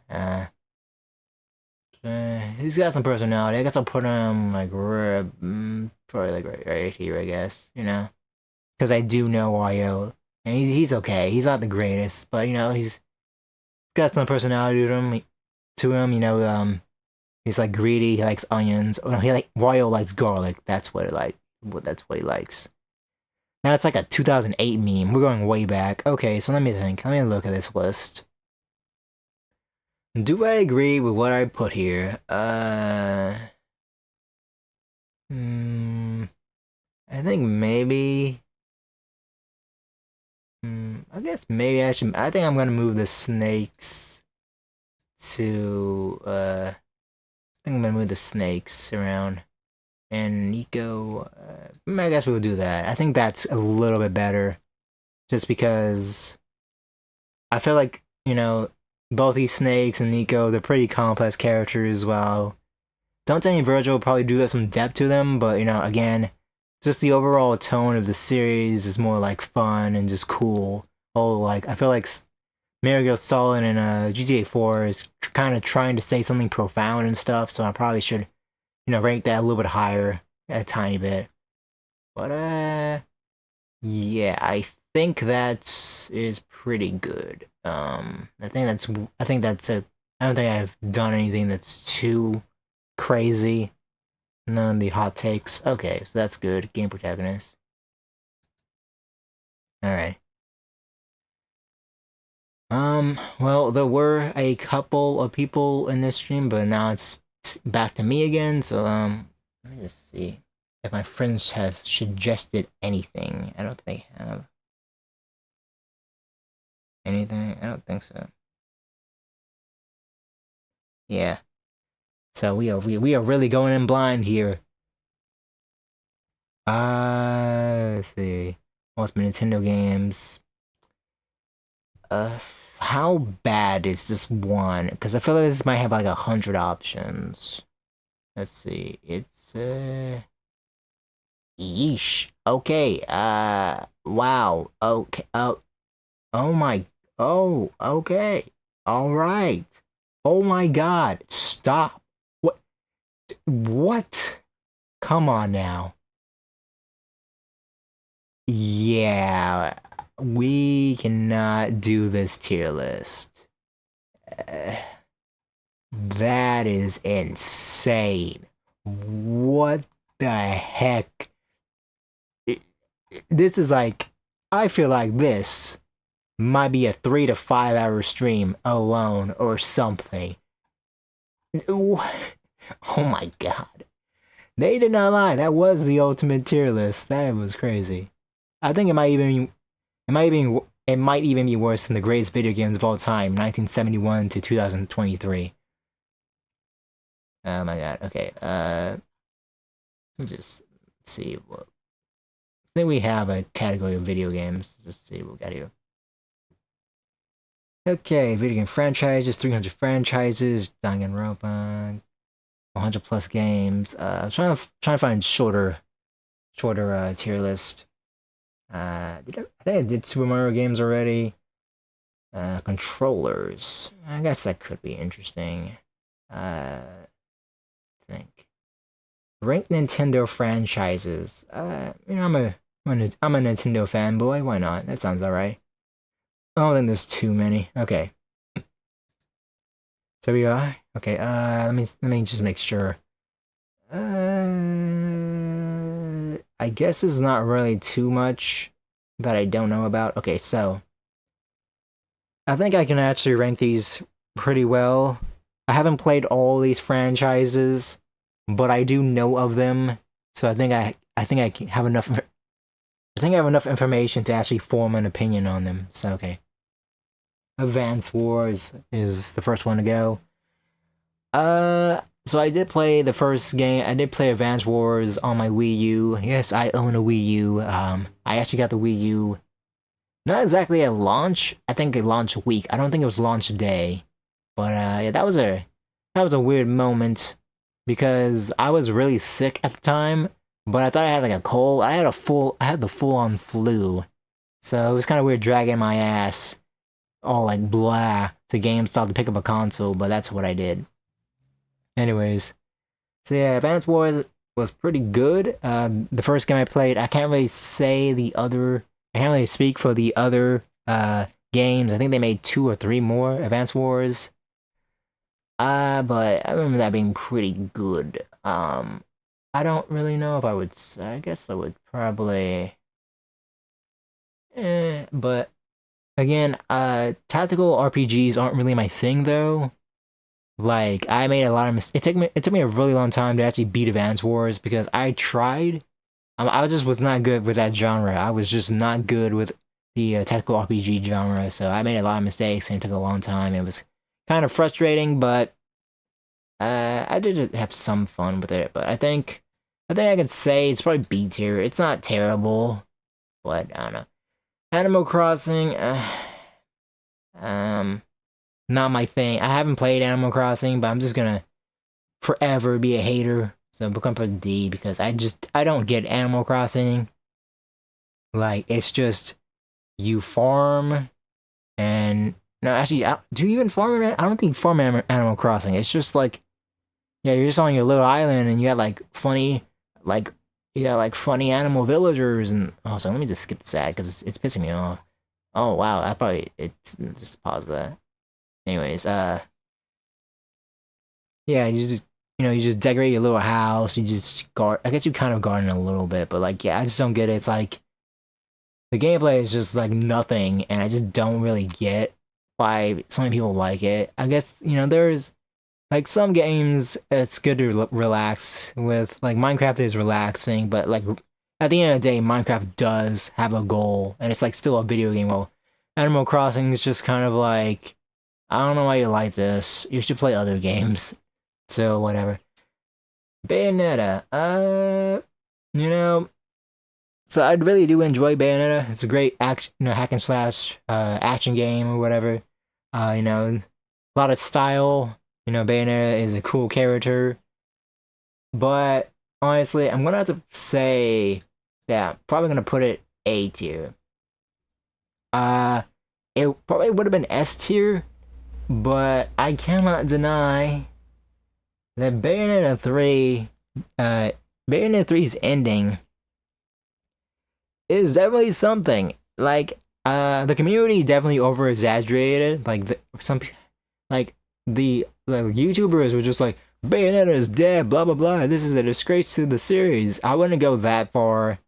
He's got some personality. I guess I'll put him like probably like right here. I guess because I do know Wario, and he's okay. He's not the greatest, but he's got some personality to him. He's like greedy. He likes onions. Oh no, Wario likes garlic. That's what That's what he likes. Now it's like a 2008 meme. We're going way back. Okay, so let me think. Let me look at this list. Do I agree with what I put here? I think maybe. I guess maybe I should. I think I'm gonna move the snakes to. I think I'm gonna move the snakes around. And Nico, I guess we'll do that. I think that's a little bit better, just because I feel like both these snakes and Nico, they're pretty complex characters. Well, Dante and Virgil probably do have some depth to them, but again, just the overall tone of the series is more like fun and just cool. Oh, like I feel like Metal Gear Solid and GTA 4 is kind of trying to say something profound and stuff, so I probably should rank that a little bit higher, a tiny bit. But yeah, I think that is pretty good. I think that's it. I don't think I've done anything that's too crazy. None of the hot takes. Okay, so that's good. Game protagonist. Alright. Well, there were a couple of people in this stream, but now it's back to me again, so, let me just see if my friends have suggested anything. I don't think they have. Anything? I don't think so. Yeah. So we are really going in blind here. Let's see. Most Nintendo games. How bad is this one? Because I feel like this might have like 100 options. Let's see. It's yeesh. Okay. Wow. Okay. Oh my. Oh. Okay. All right. Oh my God. Stop. What? What? Come on now. Yeah. We cannot do this tier list. That is insane. What the heck? This is like, I feel like this might be a 3 to 5 hour stream alone or something. Oh my God. They did not lie. That was the ultimate tier list. That was crazy. I think it might even be worse than the greatest video games of all time, 1971 to 2023. Oh my God. Okay. Let me just see what. I think we have a category of video games. Just see what we got here. Okay, video game franchises, 300 franchises, Danganronpa, 100 plus games. I'm trying to find shorter tier list. I think I did Super Mario games already. Controllers. I guess that could be interesting. I think. Ranked Nintendo franchises. You know, I'm a Nintendo fanboy. Why not? That sounds alright. I don't think there's too many. Okay. So we are. Okay. Let me just make sure. I guess it's not really too much that I don't know about. Okay, so I think I can actually rank these pretty well. I haven't played all these franchises, but I do know of them. So I think I have enough. I think I have enough information to actually form an opinion on them. So okay. Advance Wars is the first one to go. So I did play the first game. I did play Advance Wars on my Wii U. Yes, I own a Wii U. I actually got the Wii U. Not exactly at launch. I think it launched week. I don't think it was launch day. But yeah, that was a weird moment because I was really sick at the time. But I thought I had like a cold. I had the full-on flu. So it was kind of weird dragging my ass all like blah to GameStop to pick up a console, but that's what I did. Anyways, so yeah, Advance Wars was pretty good. The first game I played, I can't really speak for the other games. I think they made 2 or 3 more Advance Wars. But I remember that being pretty good. I don't really know if I guess I would probably but again, tactical RPGs aren't really my thing though. Like, I made a lot of mistakes. It took me a really long time to actually beat Advance Wars because I tried. I just was not good with that genre. I was just not good with the tactical RPG genre, so I made a lot of mistakes and it took a long time. It was kind of frustrating, but I did have some fun with it. But I think I could say it's probably B tier. It's not terrible, but I don't know. Animal Crossing, not my thing. I haven't played Animal Crossing, but I'm just gonna forever be a hater. So become a D because I don't get Animal Crossing. Like, it's just you farm and no, actually, do you even farm? I don't think you farm Animal Crossing. It's just like, yeah, you're just on your little island and you got like funny, like you got like funny animal villagers and oh, so let me just skip this ad because it's pissing me off. Oh wow, it's just pause that. Anyways, yeah, you just decorate your little house. You just guard. I guess you kind of garden a little bit, but like, yeah, I just don't get it. It's like the gameplay is just like nothing, and I just don't really get why so many people like it. I guess there's like some games it's good to relax with. Like Minecraft is relaxing, but like at the end of the day, Minecraft does have a goal, and it's like still a video game. Well, Animal Crossing is just kind of like, I don't know why you like this. You should play other games. So whatever. Bayonetta. So I really do enjoy Bayonetta. It's a great action, hack and slash action game or whatever. A lot of style. Bayonetta is a cool character. But honestly, I'm gonna have to say that I'm probably gonna put it A tier. Uh, it probably would have been S tier, but I cannot deny that Bayonetta 3's ending is definitely something. Like, the community definitely over exaggerated. Like the YouTubers were just like, Bayonetta is dead, blah blah blah. This is a disgrace to the series. I wouldn't go that far,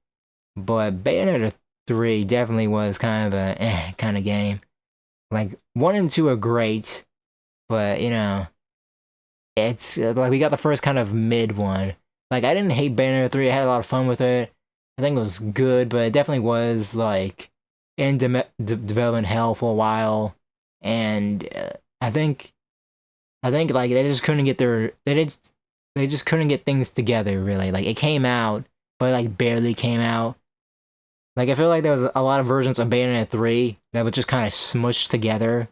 but Bayonetta 3 definitely was kind of a kind of game. Like 1 and 2 are great, but it's like we got the first kind of mid one. Like I didn't hate Bayonetta 3. I had a lot of fun with it. I think it was good, but it definitely was like in development hell for a while, and I think like they just couldn't get they just couldn't get things together really. Like it came out, but like barely came out. Like I feel like there was a lot of versions of Bayonetta 3 that would just kind of smush together.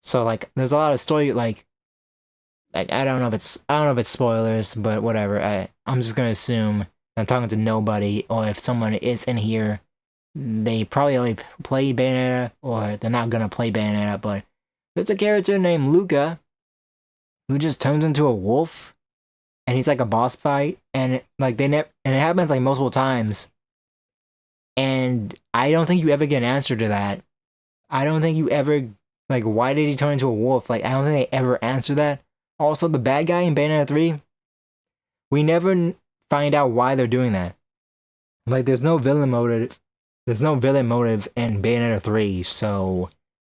So like there's a lot of story like I don't know if it's spoilers, but whatever. I'm just gonna assume I'm talking to nobody, or if someone is in here, they probably only played Bayonetta, or they're not gonna play Bayonetta. But there's a character named Luca who just turns into a wolf, and he's like a boss fight, and and it happens like multiple times, and I don't think you ever get an answer to that. I don't think you ever like why did he turn into a wolf? Like I don't think they ever answer that. Also, the bad guy in Bayonetta 3, we never find out why they're doing that. Like there's no villain motive. There's no villain motive in Bayonetta 3, so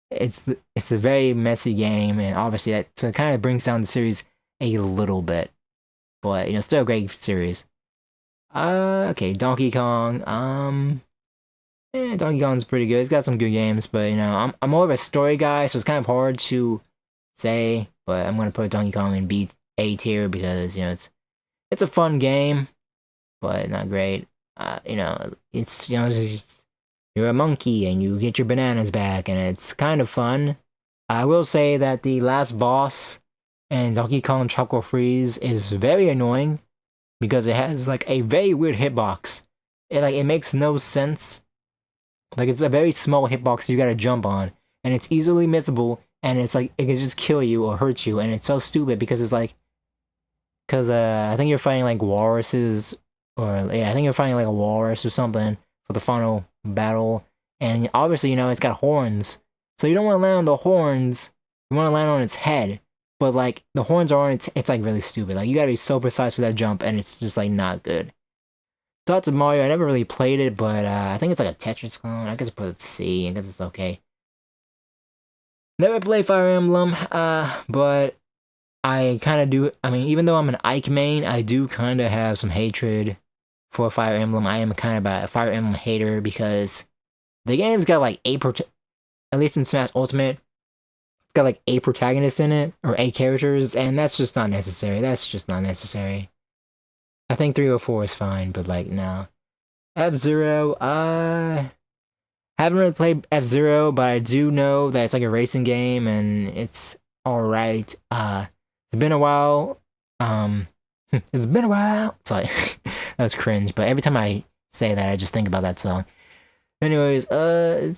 it's a very messy game, and obviously that so it kind of brings down the series a little bit, but still a great series. Okay, Donkey Kong. Donkey Kong's pretty good. It's got some good games, but I'm more of a story guy, so it's kind of hard to say. But I'm gonna put Donkey Kong in A tier because it's a fun game, but not great. It's you're a monkey and you get your bananas back, and it's kind of fun. I will say that the last boss in Donkey Kong Tropical Freeze is very annoying because it has like a very weird hitbox. It makes no sense. Like it's a very small hitbox you gotta jump on, and it's easily missable, and it's like it can just kill you or hurt you, and it's so stupid because it's like, I think you're fighting like walruses, or yeah, I think you're fighting like a walrus or something for the final battle, and obviously it's got horns, so you don't want to land on the horns. You want to land on its head, but like the horns are on it's like really stupid. Like you gotta be so precise for that jump, and it's just like not good. Thoughts of Mario, I never really played it, but I think it's like a Tetris clone. I guess put it C. I guess it's okay. Never played Fire Emblem, but I kind of do. I mean, even though I'm an Ike main, I do kind of have some hatred for Fire Emblem. I am kind of a Fire Emblem hater because the game's got like at least in Smash Ultimate, it's got like 8 protagonists in it, or 8 characters, and that's just not necessary. That's just not necessary. I think 3 or 4 is fine, but like, no. F-Zero, haven't really played F-Zero, but I do know that it's like a racing game, and it's alright. It's been a while. It's been a while. Sorry, that was cringe, but every time I say that, I just think about that song. Anyways, I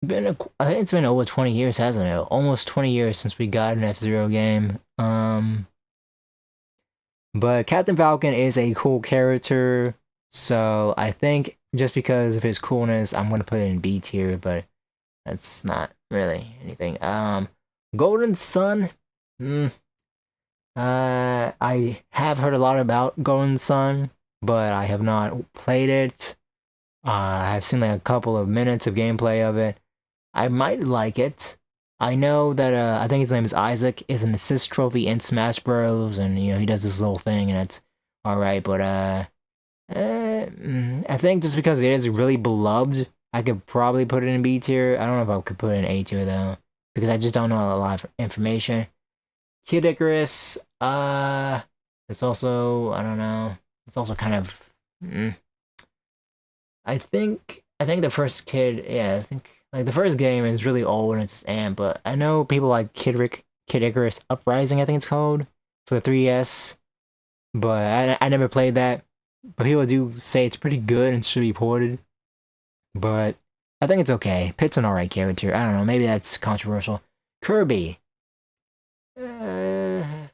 think it's been over 20 years, hasn't it? Almost 20 years since we got an F-Zero game. But Captain Falcon is a cool character, so I think just because of his coolness, I'm gonna put it in B tier, but that's not really anything. Golden Sun, I have heard a lot about Golden Sun, but I have not played it. I've seen like a couple of minutes of gameplay of it. I might like it. I know that I think his name is Isaac, is an assist trophy in Smash Bros. And he does this little thing and it's alright, but I think just because it is really beloved, I could probably put it in B tier. I don't know if I could put it in A tier though, because I just don't know a lot of information. Kid Icarus, it's also, I don't know, it's also kind of, I think the first kid, yeah, I think like the first game is really old and it's just but I know people like Kid Icarus Uprising, I think it's called, for the 3DS, but I never played that. But people do say it's pretty good and should be ported. But I think it's okay. Pit's an alright character. I don't know, maybe that's controversial. Kirby. Haven't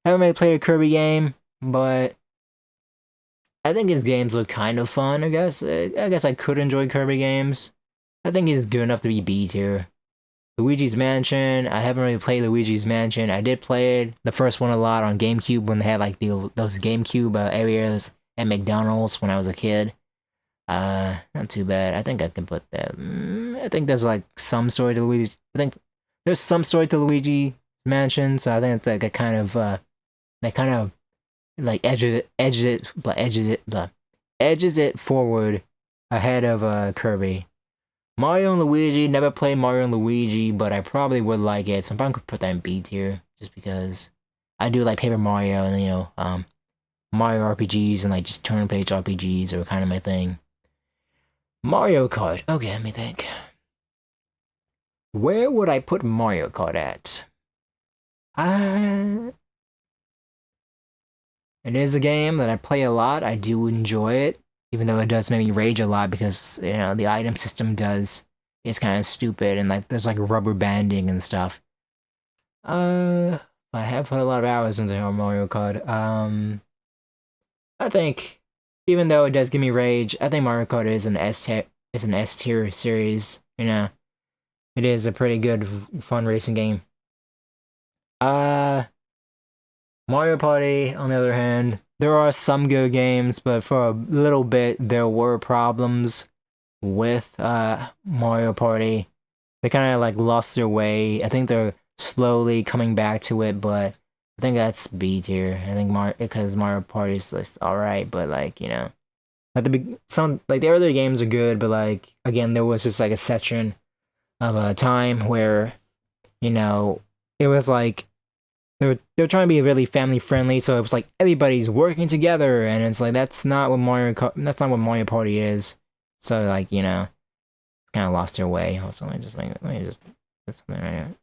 really played a Kirby game, but I think his games look kind of fun, I guess. I guess I could enjoy Kirby games. I think he's good enough to be B tier. Luigi's Mansion, I haven't really played Luigi's Mansion. I did play it, the first one, a lot on GameCube when they had like those GameCube areas at McDonald's when I was a kid. Not too bad. I think I can put that. I think there's like some story to Luigi. I think there's some story to Luigi Mansion, so I think it's like a kind of that kind of like edges it forward ahead of Kirby. Mario and Luigi, never played Mario and Luigi, but I probably would like it, so I'm probably gonna put that in B tier, just because I do like Paper Mario and Mario RPGs and like just turn-based RPGs are kind of my thing. Mario Kart. Okay, let me think. Where would I put Mario Kart at? It is a game that I play a lot. I do enjoy it, even though it does make me rage a lot because the item system it's kind of stupid and like there's like rubber banding and stuff. I have put a lot of hours into Mario Kart. I think even though it does give me rage, I think Mario Kart is an S tier series. It is a pretty good, fun racing game. Mario Party, on the other hand, there are some good games, but for a little bit there were problems with Mario Party. They kind of like lost their way. I think they're slowly coming back to it, but I think that's B tier. I think because Mario Party is just alright, but like at some like the earlier games are good, but like again there was just like a section of a time where it was like they were trying to be really family friendly, so it was like everybody's working together, and it's like that's not what Mario Party is. So like kind of lost their way. Also, let me just put something right here.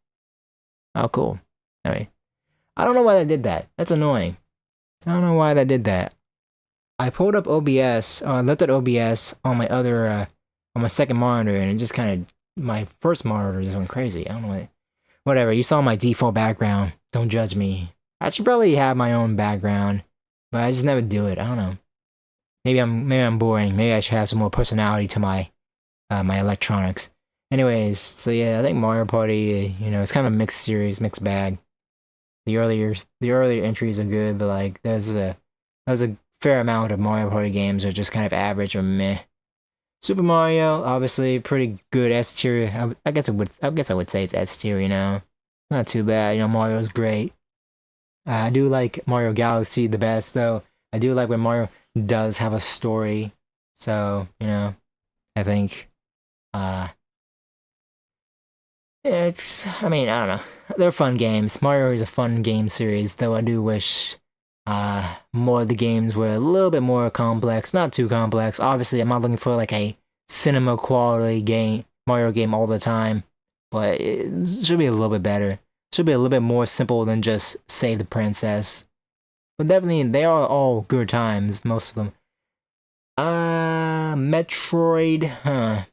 Oh, cool. Anyway, I don't know why they did that. That's annoying. I don't know why they did that. I pulled up OBS. I looked at OBS on my on my second monitor, and it just kind of my first monitor just went crazy. I don't know why. Whatever. You saw my default background. Don't judge me. I should probably have my own background, but I just never do it. I don't know. Maybe I'm boring. Maybe I should have some more personality to my my electronics. Anyways, so yeah, I think Mario Party, it's kind of a mixed series, mixed bag. The earlier entries are good, but like there's a fair amount of Mario Party games are just kind of average or meh. Super Mario, obviously pretty good S tier. I guess I would say it's S tier. Not too bad. Mario's great. I do like Mario Galaxy the best though. I do like when Mario does have a story. So I think I don't know. They're fun games. Mario is a fun game series, though I do wish more of the games were a little bit more complex. Not too complex. Obviously, I'm not looking for like a cinema quality Mario game all the time, but it should be a little bit better. Should be a little bit more simple than just save the princess. But definitely, they are all good times, most of them. Metroid, huh?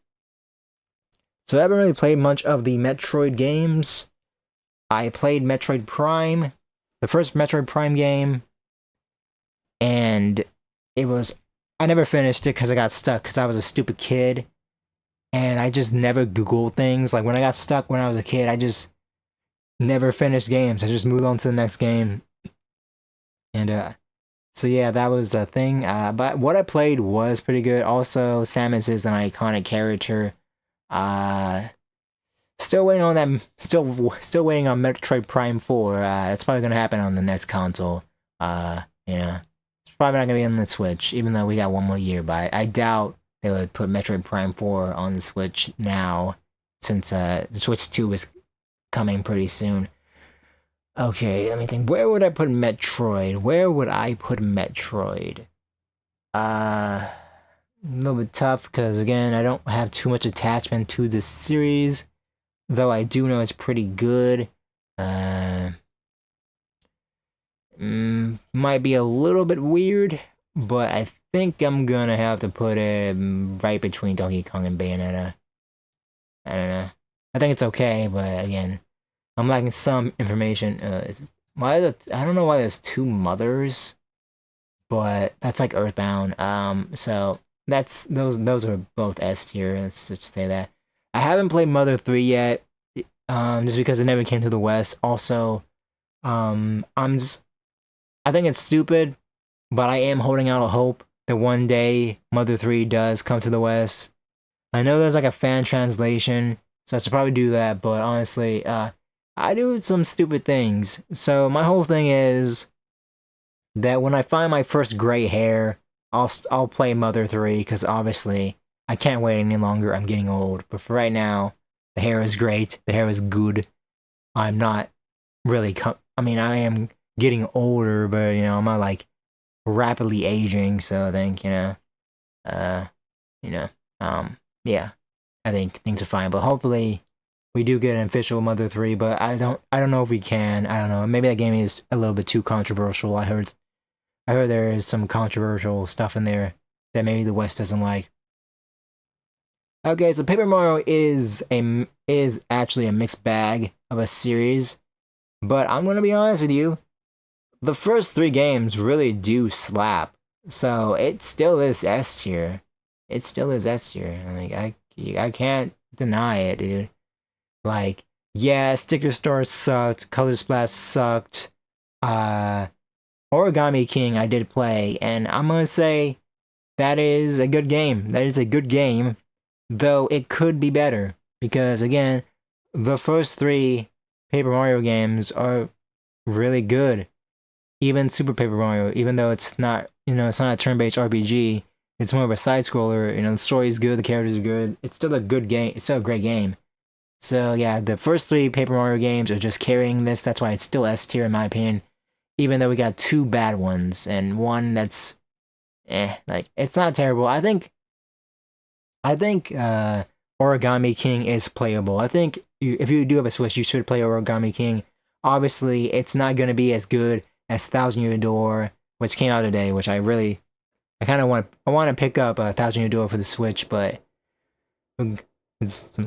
So I haven't really played much of the Metroid games. I played Metroid Prime, the first Metroid Prime game, and I never finished it because I got stuck because I was a stupid kid, and I just never Googled things. Like when I got stuck when I was a kid, I just never finished games. I just moved on to the next game. And so yeah, that was a thing. But what I played was pretty good. Also, Samus is an iconic character. Uh, Still waiting on that. Still waiting on Metroid Prime 4. That's probably gonna happen on the next console. Yeah, it's probably not gonna be on the Switch, even though we got one more year. But I doubt they would put Metroid Prime 4 on the Switch now, since the Switch 2 is coming pretty soon. Okay, let me think. Where would I put Metroid? Where would I put Metroid? A little bit tough because again, I don't have too much attachment to this series. Though I do know it's pretty good. Might be a little bit weird, but I think I'm gonna have to put it right between Donkey Kong and Bayonetta. I don't know. I think it's okay, but again, I'm lacking some information. I don't know why there's two mothers, but that's like Earthbound. So that's those are both S tier. Let's just say that. I haven't played Mother 3 yet, just because it never came to the West. Also, I think it's stupid, but I am holding out a hope that one day Mother 3 does come to the West. I know there's like a fan translation, so I should probably do that, but honestly, I do some stupid things. So my whole thing is that when I find my first gray hair, I'll play Mother 3, because obviously I can't wait any longer. I'm getting old. But for right now, the hair is great. The hair is good. I'm not really... I mean, I am getting older, but, I'm not, like, rapidly aging. So I think, yeah. I think things are fine. But hopefully, we do get an official Mother 3. But I don't know if we can. I don't know. Maybe that game is a little bit too controversial. I heard there is some controversial stuff in there that maybe the West doesn't like. Okay, so Paper Mario is actually a mixed bag of a series, but I'm gonna be honest with you, the first 3 games really do slap. So it still is S tier. It still is S tier. Like I can't deny it, dude. Like, yeah, Sticker Star sucked, Color Splash sucked. Origami King I did play, and I'm gonna say that is a good game. That is a good game. Though it could be better, because again, the first 3 Paper Mario games are really good. Even Super Paper Mario, even though it's not, it's not a turn-based RPG, it's more of a side-scroller, the story is good, the characters are good, it's still a good game, it's still a great game. So yeah, the first 3 Paper Mario games are just carrying this, that's why it's still S tier in my opinion, even though we got 2 bad ones, and one that's, like, it's not terrible. I think Origami King is playable. I think if you do have a Switch, you should play Origami King. Obviously, it's not going to be as good as Thousand Year Door, which came out today, which I kind of want to pick up Thousand Year Door for the Switch, but we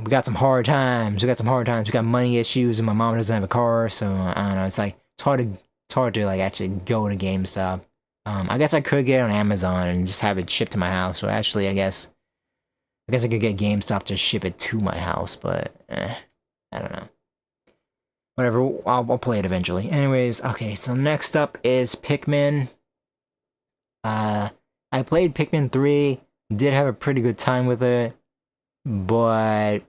got some hard times. We got money issues, and my mom doesn't have a car, so I don't know. It's hard to like actually go to GameStop. I guess I could get it on Amazon and just have it shipped to my house, or actually, I guess I could get GameStop to ship it to my house, but I don't know. Whatever, I'll play it eventually. Anyways, okay, so next up is Pikmin. I played Pikmin 3, did have a pretty good time with it, but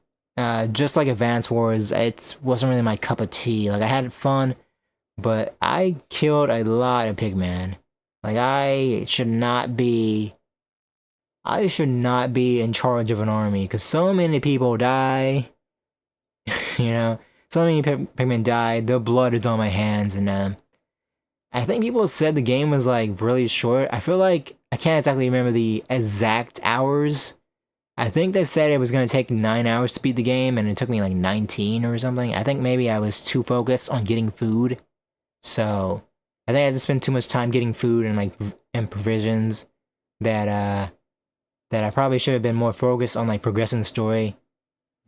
just like Advance Wars, it wasn't really my cup of tea. Like, I had fun, but I killed a lot of Pikmin. Like, I should not be in charge of an army, because so many people die, so many Pikmin died, their blood is on my hands, and I think people said the game was, like, really short. I feel like, I can't exactly remember the exact hours. I think they said it was going to take 9 hours to beat the game, and it took me, like, 19 or something. I think maybe I was too focused on getting food, so I think I had to spend too much time getting food and provisions that I probably should have been more focused on, like, progressing the story.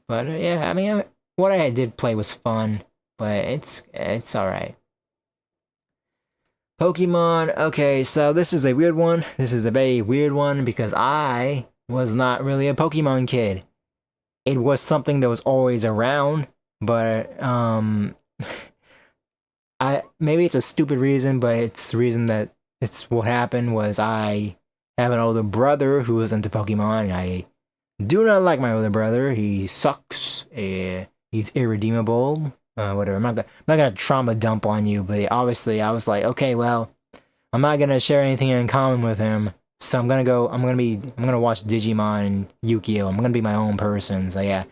But yeah, I mean, what I did play was fun, but it's alright. Pokemon, okay, so this is a weird one. This is a very weird one because I was not really a Pokemon kid. It was something that was always around, but maybe it's a stupid reason, but it's the reason that it's what happened was I have an older brother who was into Pokemon, and I do not like my older brother. He sucks. He's irredeemable. Whatever. I'm not gonna trauma dump on you, but obviously I was like, okay, well, I'm not gonna share anything in common with him. So I'm gonna watch Digimon and Yu-Gi-Oh! I'm gonna be my own person. So yeah,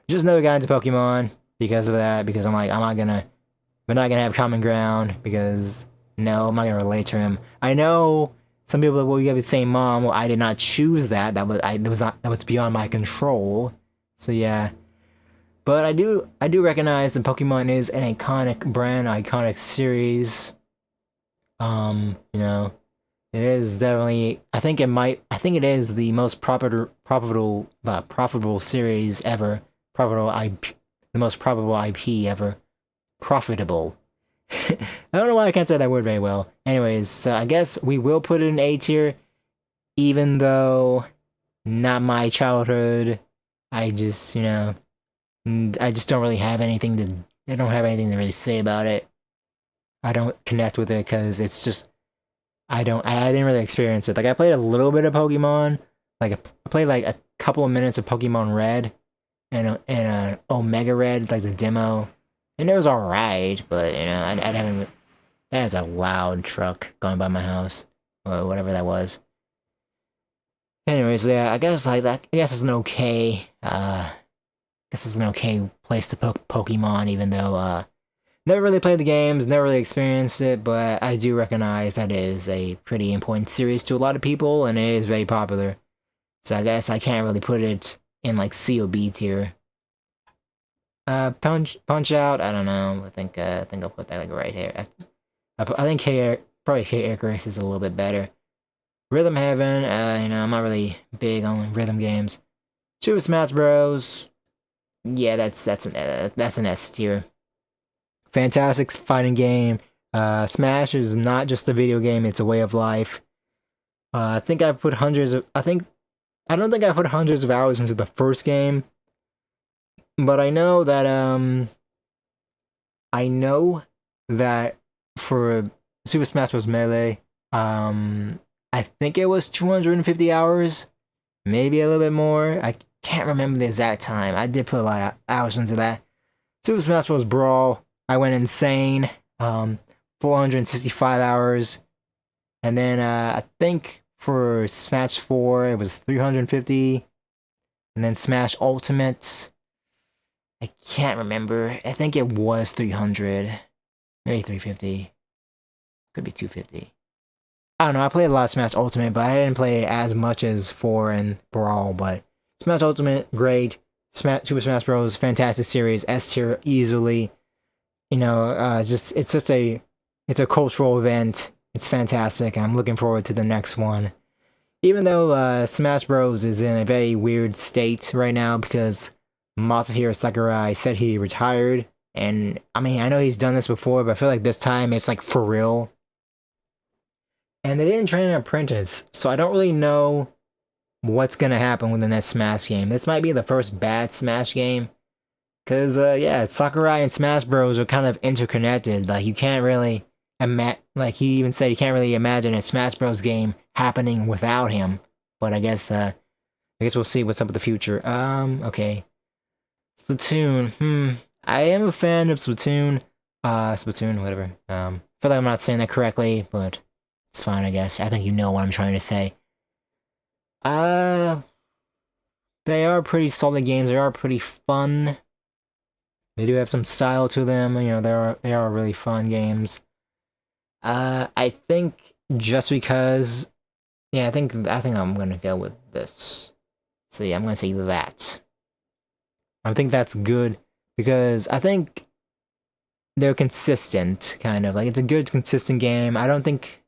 just never got into Pokemon because of that. Because I'm like, we're not gonna have common ground. Because no, I'm not gonna relate to him. I know some people are like, well, you have the same mom. Well, I did not choose that. That was beyond my control. So yeah. But I do recognize that Pokemon is an iconic brand, iconic series. You know, it is definitely. I think it is the most profitable series ever. Profitable IP, the most profitable IP ever. Profitable. I don't know why I can't say that word very well. Anyways, so I guess we will put it in A tier, even though not my childhood. I just, I just don't really have anything to. I don't have anything to really say about it. I don't connect with it because it's just I didn't really experience it. Like I played a little bit of Pokemon. I played like a couple of minutes of Pokemon Red and Omega Red, like the demo, and it was alright. But I haven't. That is a loud truck going by my house, or whatever that was. Anyways, yeah, I guess like that. I guess it's an okay. Guess it's an okay place to poke Pokemon, even though never really played the games, never really experienced it, but I do recognize that it is a pretty important series to a lot of people, and it is very popular. So I guess I can't really put it in like C or B tier. Punch Out. I don't know. I think I'll put that like right here. I think probably K Icarus is a little bit better. Rhythm Heaven. I'm not really big on rhythm games. Super Smash Bros. Yeah, that's an S tier. Fantastic fighting game. Smash is not just a video game; it's a way of life. I think I put hundreds of. I don't think I put hundreds of hours into the first game, but I know that for Super Smash Bros. Melee, I think it was 250 hours, maybe a little bit more. I can't remember the exact time. I did put a lot of hours into that. Super Smash Bros. Brawl, I went insane. 465 hours. And then I think for Smash 4, it was 350. And then Smash Ultimate, I can't remember. I think it was 300. Maybe 350. Could be 250. I don't know. I played a lot of Smash Ultimate, but I didn't play as much as 4 and Brawl. But Smash Ultimate, great. Super Smash Bros. Fantastic series. S tier easily. It's a cultural event. It's fantastic. I'm looking forward to the next one. Even though Smash Bros. Is in a very weird state right now because Masahiro Sakurai said he retired. And, I mean, I know he's done this before, but I feel like this time it's like for real. And they didn't train an apprentice, so I don't really know what's gonna happen with the next Smash game. This might be the first bad Smash game. Cause yeah, Sakurai and Smash Bros are kind of interconnected. Like you can't really like he even said he can't really imagine a Smash Bros game happening without him. But I guess we'll see what's up with the future. Okay. Splatoon. I am a fan of Splatoon. Splatoon, whatever. I feel like I'm not saying that correctly, but it's fine, I guess. I think you know what I'm trying to say. They are pretty solid games. They are pretty fun. They do have some style to them. They are really fun games. I think just because, yeah, I think I'm gonna go with this. So yeah, I'm gonna say that. I think that's good because I think they're consistent, kind of like it's a good, consistent game. I don't think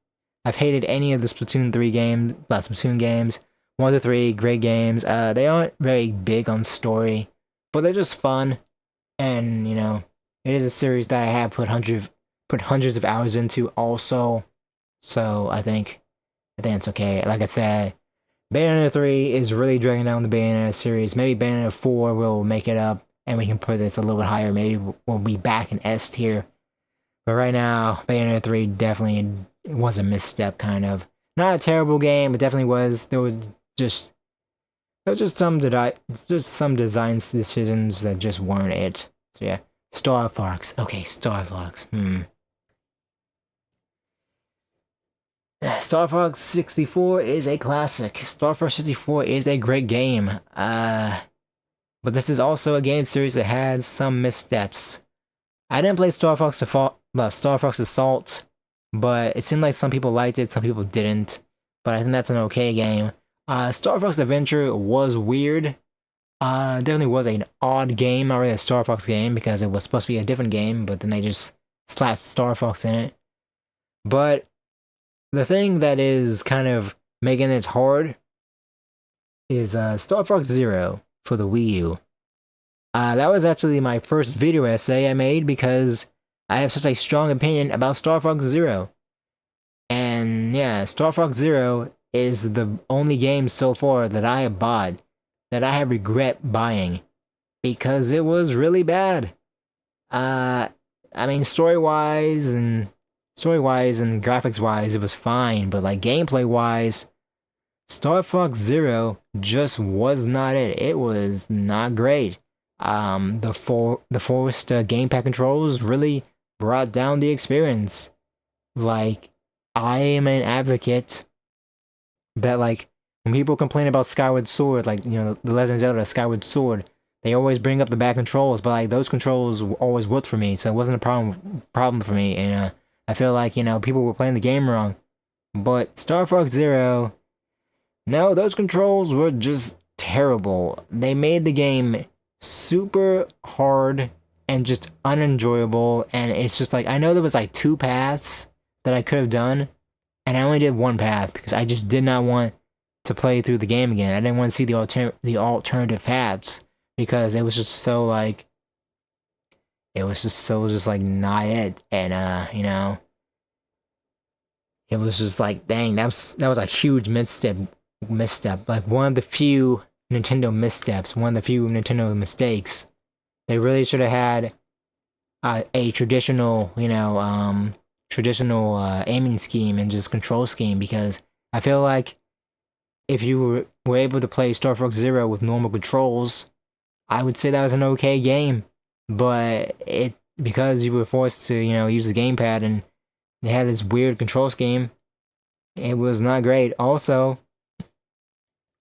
I've hated any of the Splatoon games. 1 to 3, great games. They aren't very big on story, but they're just fun. And it is a series that I have put hundreds of hours into also. So I think it's okay. Like I said, Bayonetta 3 is really dragging down the Bayonetta series. Maybe Bayonetta 4 will make it up, and we can put this a little bit higher. Maybe we'll be back in S tier. But right now, Bayonetta 3 definitely was a misstep, kind of. Not a terrible game, it definitely was. Just there was just some design decisions that just weren't it. So yeah, Star Fox. Okay, Star Fox. Star Fox 64 is a classic. Star Fox 64 is a great game. But this is also a game series that had some missteps. I didn't play Star Fox Assault, but it seemed like some people liked it, some people didn't. But I think that's an okay game. Star Fox Adventure was weird. Definitely was an odd game, not really a Star Fox game, because it was supposed to be a different game, but then they just slapped Star Fox in it. But the thing that is kind of making it hard is Star Fox Zero for the Wii U. That was actually my first video essay I made because I have such a strong opinion about Star Fox Zero. And yeah, Star Fox Zero is the only game so far that I have bought that I have regret buying because it was really bad. I mean, story-wise and graphics-wise, it was fine, but like gameplay-wise, Star Fox Zero just was not it. It was not great. The forced gamepad controls really brought down the experience. Like, I am an advocate that, like, when people complain about Skyward Sword, like, you know, the Legend of Zelda Skyward Sword, they always bring up the bad controls, but like those controls always worked for me, so it wasn't a problem for me. And I feel like, you know, people were playing the game wrong. But Star Fox Zero, no, those controls were just terrible. They made the game super hard and just unenjoyable, and it's just like, I know there was like 2 paths that I could have done, and I only did 1 path because I just did not want to play through the game again. I didn't want to see the alternative paths because it was just so like, it was just so just like not it. And you know, it was just like, dang, that was a huge misstep, like one of the few Nintendo missteps, one of the few Nintendo mistakes. They really should have had a traditional, you know, aiming scheme and just control scheme, because I feel like if you were able to play Star Fox Zero with normal controls, I would say that was an okay game. But because you were forced to, you know, use the gamepad and they had this weird control scheme, it was not great. Also,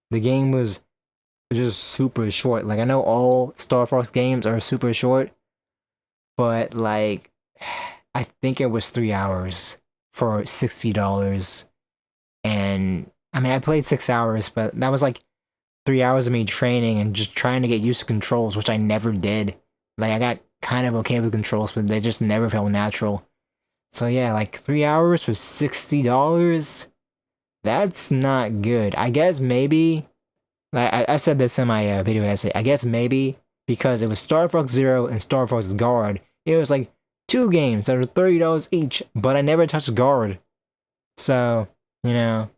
the game was just super short. Like, I know all Star Fox games are super short, but like, I think it was 3 hours for $60. And I mean, I played 6 hours, but that was like 3 hours of me training and just trying to get used to controls, which I never did. Like, I got kind of okay with controls, but they just never felt natural. So yeah, like 3 hours for $60? That's not good. I guess maybe, like I said this in my video essay, I guess maybe because it was Star Fox Zero and Star Fox Guard, it was like 2 games that were $30 each, but I never touched Guard. So, you know,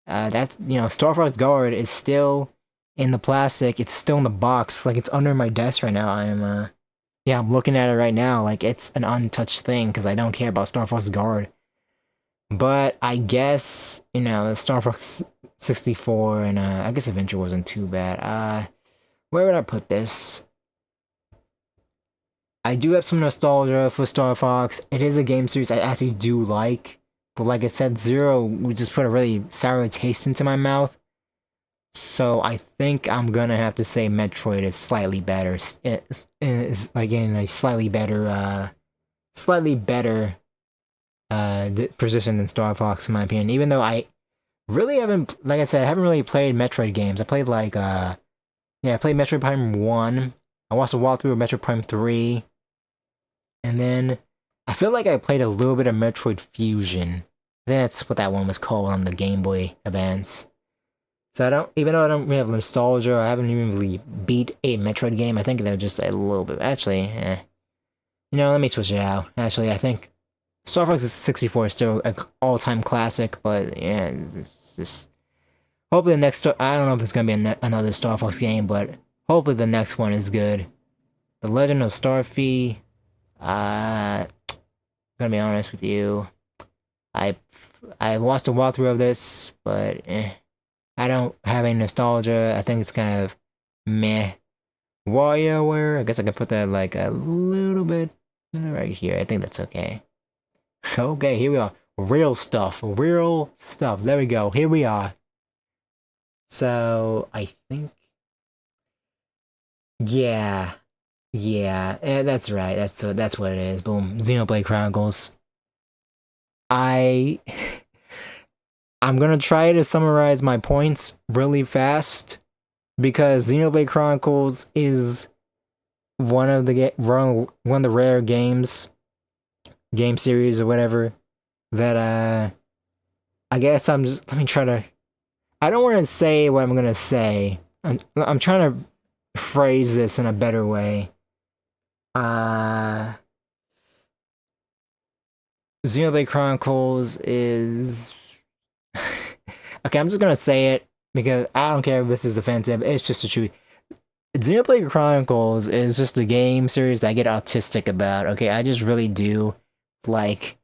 that's, you know, Star Fox Guard is still in the plastic, it's still in the box, like it's under my desk right now. Yeah, I'm looking at it right now, like it's an untouched thing because I don't care about Star Fox Guard. But I guess, you know, Star Fox 64 and I guess Adventure wasn't too bad. Where would I put this? I do have some nostalgia for Star Fox. It is a game series I actually do like. But like I said, Zero would just put a really sour taste into my mouth. So I think I'm gonna have to say Metroid is slightly better. It's like in a slightly better position than Star Fox in my opinion. Even though I really haven't, like I said, I haven't really played Metroid games. I played like yeah, I played Metroid Prime 1. I watched a walkthrough of Metroid Prime 3. And then I feel like I played a little bit of Metroid Fusion. That's what that one was called on the Game Boy Advance. So I don't, even though I don't really have nostalgia, I haven't even really beat a Metroid game. I think they're just a little bit, actually, You know, let me switch it out. Actually, I think Star Fox 64 is still an all-time classic, but yeah, it's just... Hopefully the next, I don't know if it's gonna be another Star Fox game, but hopefully the next one is good. The Legend of Starfy, gonna be honest with you. I I watched a walkthrough of this, but I don't have any nostalgia. I think it's kind of meh. WarioWare, I guess I can put that like a little bit right here. I think that's okay. Okay, here we are. Real stuff. Real stuff. There we go. Here we are. So, I think... Yeah. Yeah. That's right. That's what it is. Boom. Xenoblade Chronicles. I... I'm gonna try to summarize my points really fast, because Xenoblade Chronicles is one of the rare game series or whatever that I guess let me try to, I don't want to say what I'm gonna say. I'm trying to phrase this in a better way. Xenoblade Chronicles is okay, I'm just gonna say it because I don't care if this is offensive, it's just the truth. Xenoblade Chronicles is just a game series that I get autistic about, okay? I just really do. Like,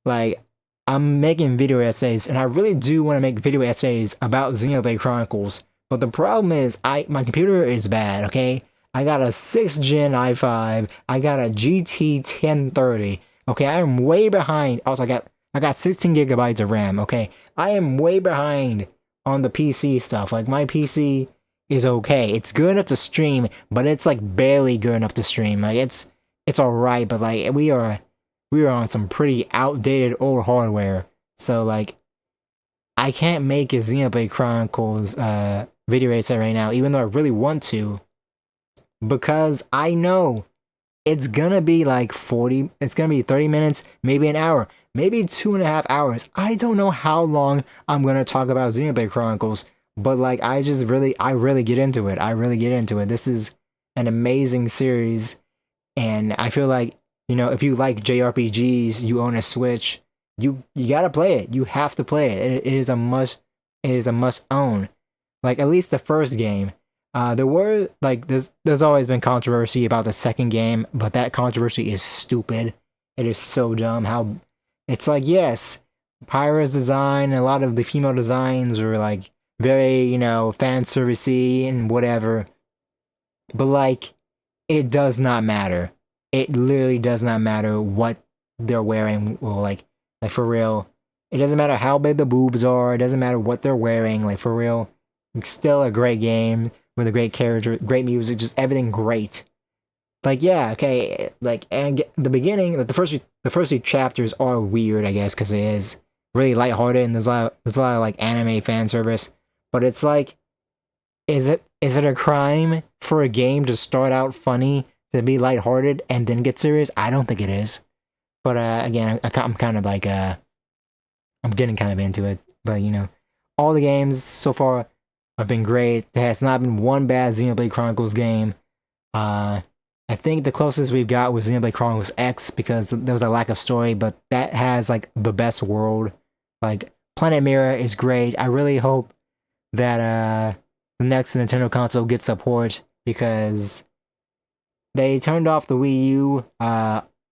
like, I'm making video essays, and I really do want to make video essays about Xenoblade Chronicles. But the problem is, my computer is bad, okay? I got a 6th gen i5, I got a GT 1030, okay? I am way behind. Also, I got 16 gigabytes of RAM, okay? I am way behind on the PC stuff. Like, my PC is okay. It's good enough to stream, but it's like barely good enough to stream. Like, it's alright, but like we are on some pretty outdated old hardware. So like I can't make a Xenoblade Chronicles video essay right now, even though I really want to, because I know it's gonna be like 30 minutes, maybe an hour, maybe 2.5 hours. I don't know how long I'm gonna talk about Xenoblade Chronicles, but like I really get into it. I really get into it. This is an amazing series, and I feel like, you know, if you like JRPGs, you own a Switch, you gotta play it. You have to play it. It is a must. It is a must own. Like at least the first game. There's always been controversy about the second game, but that controversy is stupid. It is so dumb. How it's like, yes, Pyra's design, a lot of the female designs are like very, you know, fan servicey and whatever, but like it does not matter. It literally does not matter what they're wearing. Or like for real, it doesn't matter how big the boobs are. It doesn't matter what they're wearing. Like for real, it's still a great game with a great character, great music, just everything great. Like yeah, okay, like and the beginning, like the first few chapters are weird, I guess, because it is really lighthearted and there's a lot of like anime fan service. But it's like, is it a crime for a game to start out funny, to be lighthearted, and then get serious? I don't think it is. But again, I'm kind of like I'm getting kind of into it. But you know, all the games so far have been great. There has not been one bad Xenoblade Chronicles game. I think the closest we've got was Xenoblade Chronicles X, because there was a lack of story, but that has like the best world. Like Planet Mirror is great. I really hope that the next Nintendo console gets support, because they turned off the Wii U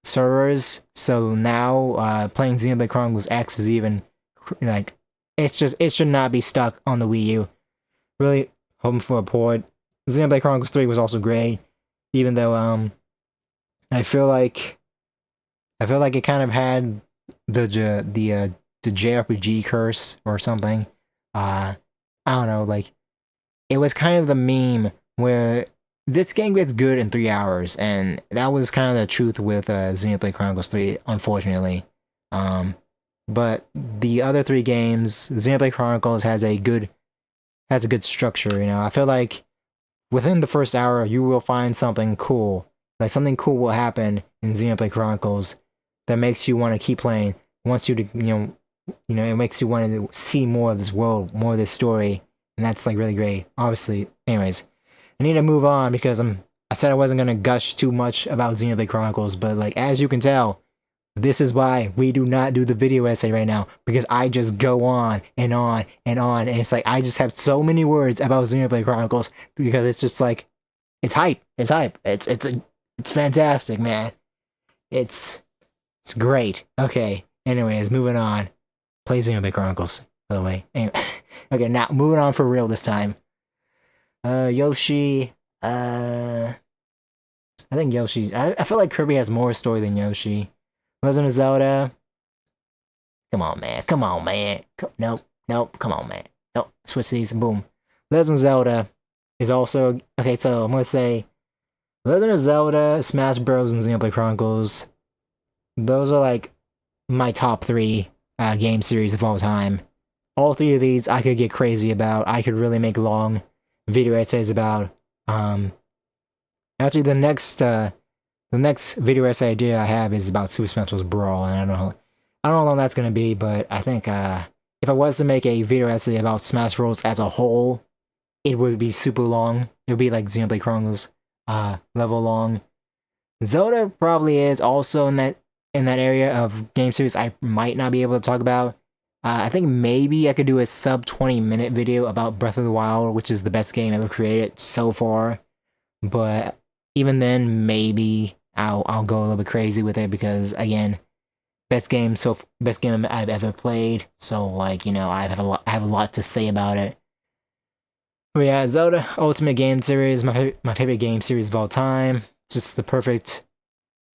servers, so now playing Xenoblade Chronicles X is even like, it should not be stuck on the Wii U. Really hoping for a port. Xenoblade Chronicles 3 was also great, even though I feel like it kind of had the JRPG curse or something. I don't know, like it was kind of the meme where this game gets good in 3 hours, and that was kind of the truth with Xenoblade Chronicles 3, unfortunately. But the other 3 games, Xenoblade Chronicles has a good structure, you know. I feel like within the first hour you will find something cool. Like something cool will happen in Xenoblade Chronicles that makes you want to keep playing. Wants you to, you know, it makes you want to see more of this world, more of this story, and that's like really great. Obviously, anyways, I need to move on because I said I wasn't gonna gush too much about Xenoblade Chronicles, but like as you can tell, this is why we do not do the video essay right now, because I just go on and on and on, and it's like I just have so many words about Xenoblade Chronicles because it's just like it's hype, it's fantastic, man. It's great. Okay. Anyways, moving on. Play Xenoblade Chronicles, by the way. Anyway. Okay, now moving on for real this time. Yoshi. I think Yoshi. I feel like Kirby has more story than Yoshi. Legend of Zelda. Come on, man. Come on, man. Nope. Nope. Come on, man. Nope. Switch these. Boom. Legend of Zelda is also okay. So I'm gonna say Legend of Zelda, Smash Bros, and Xenoblade Chronicles. Those are like my top three game series of all time. All three of these I could get crazy about. I could really make long video essays about. Actually, the next video essay idea I have is about Super Smash Bros. Brawl, and I don't know how long that's gonna be, but I think if I was to make a video essay about Smash Bros. As a whole, it would be super long. It would be like Xenoblade Chronicles level long. Zelda probably is also in that area of game series I might not be able to talk about. I think maybe I could do a sub 20-minute video about Breath of the Wild, which is the best game ever created so far. But even then, maybe I'll go a little bit crazy with it because again, best game I've ever played. So like I have a lot to say about it. But yeah, Zelda Ultimate Game Series, my favorite game series of all time. Just the perfect,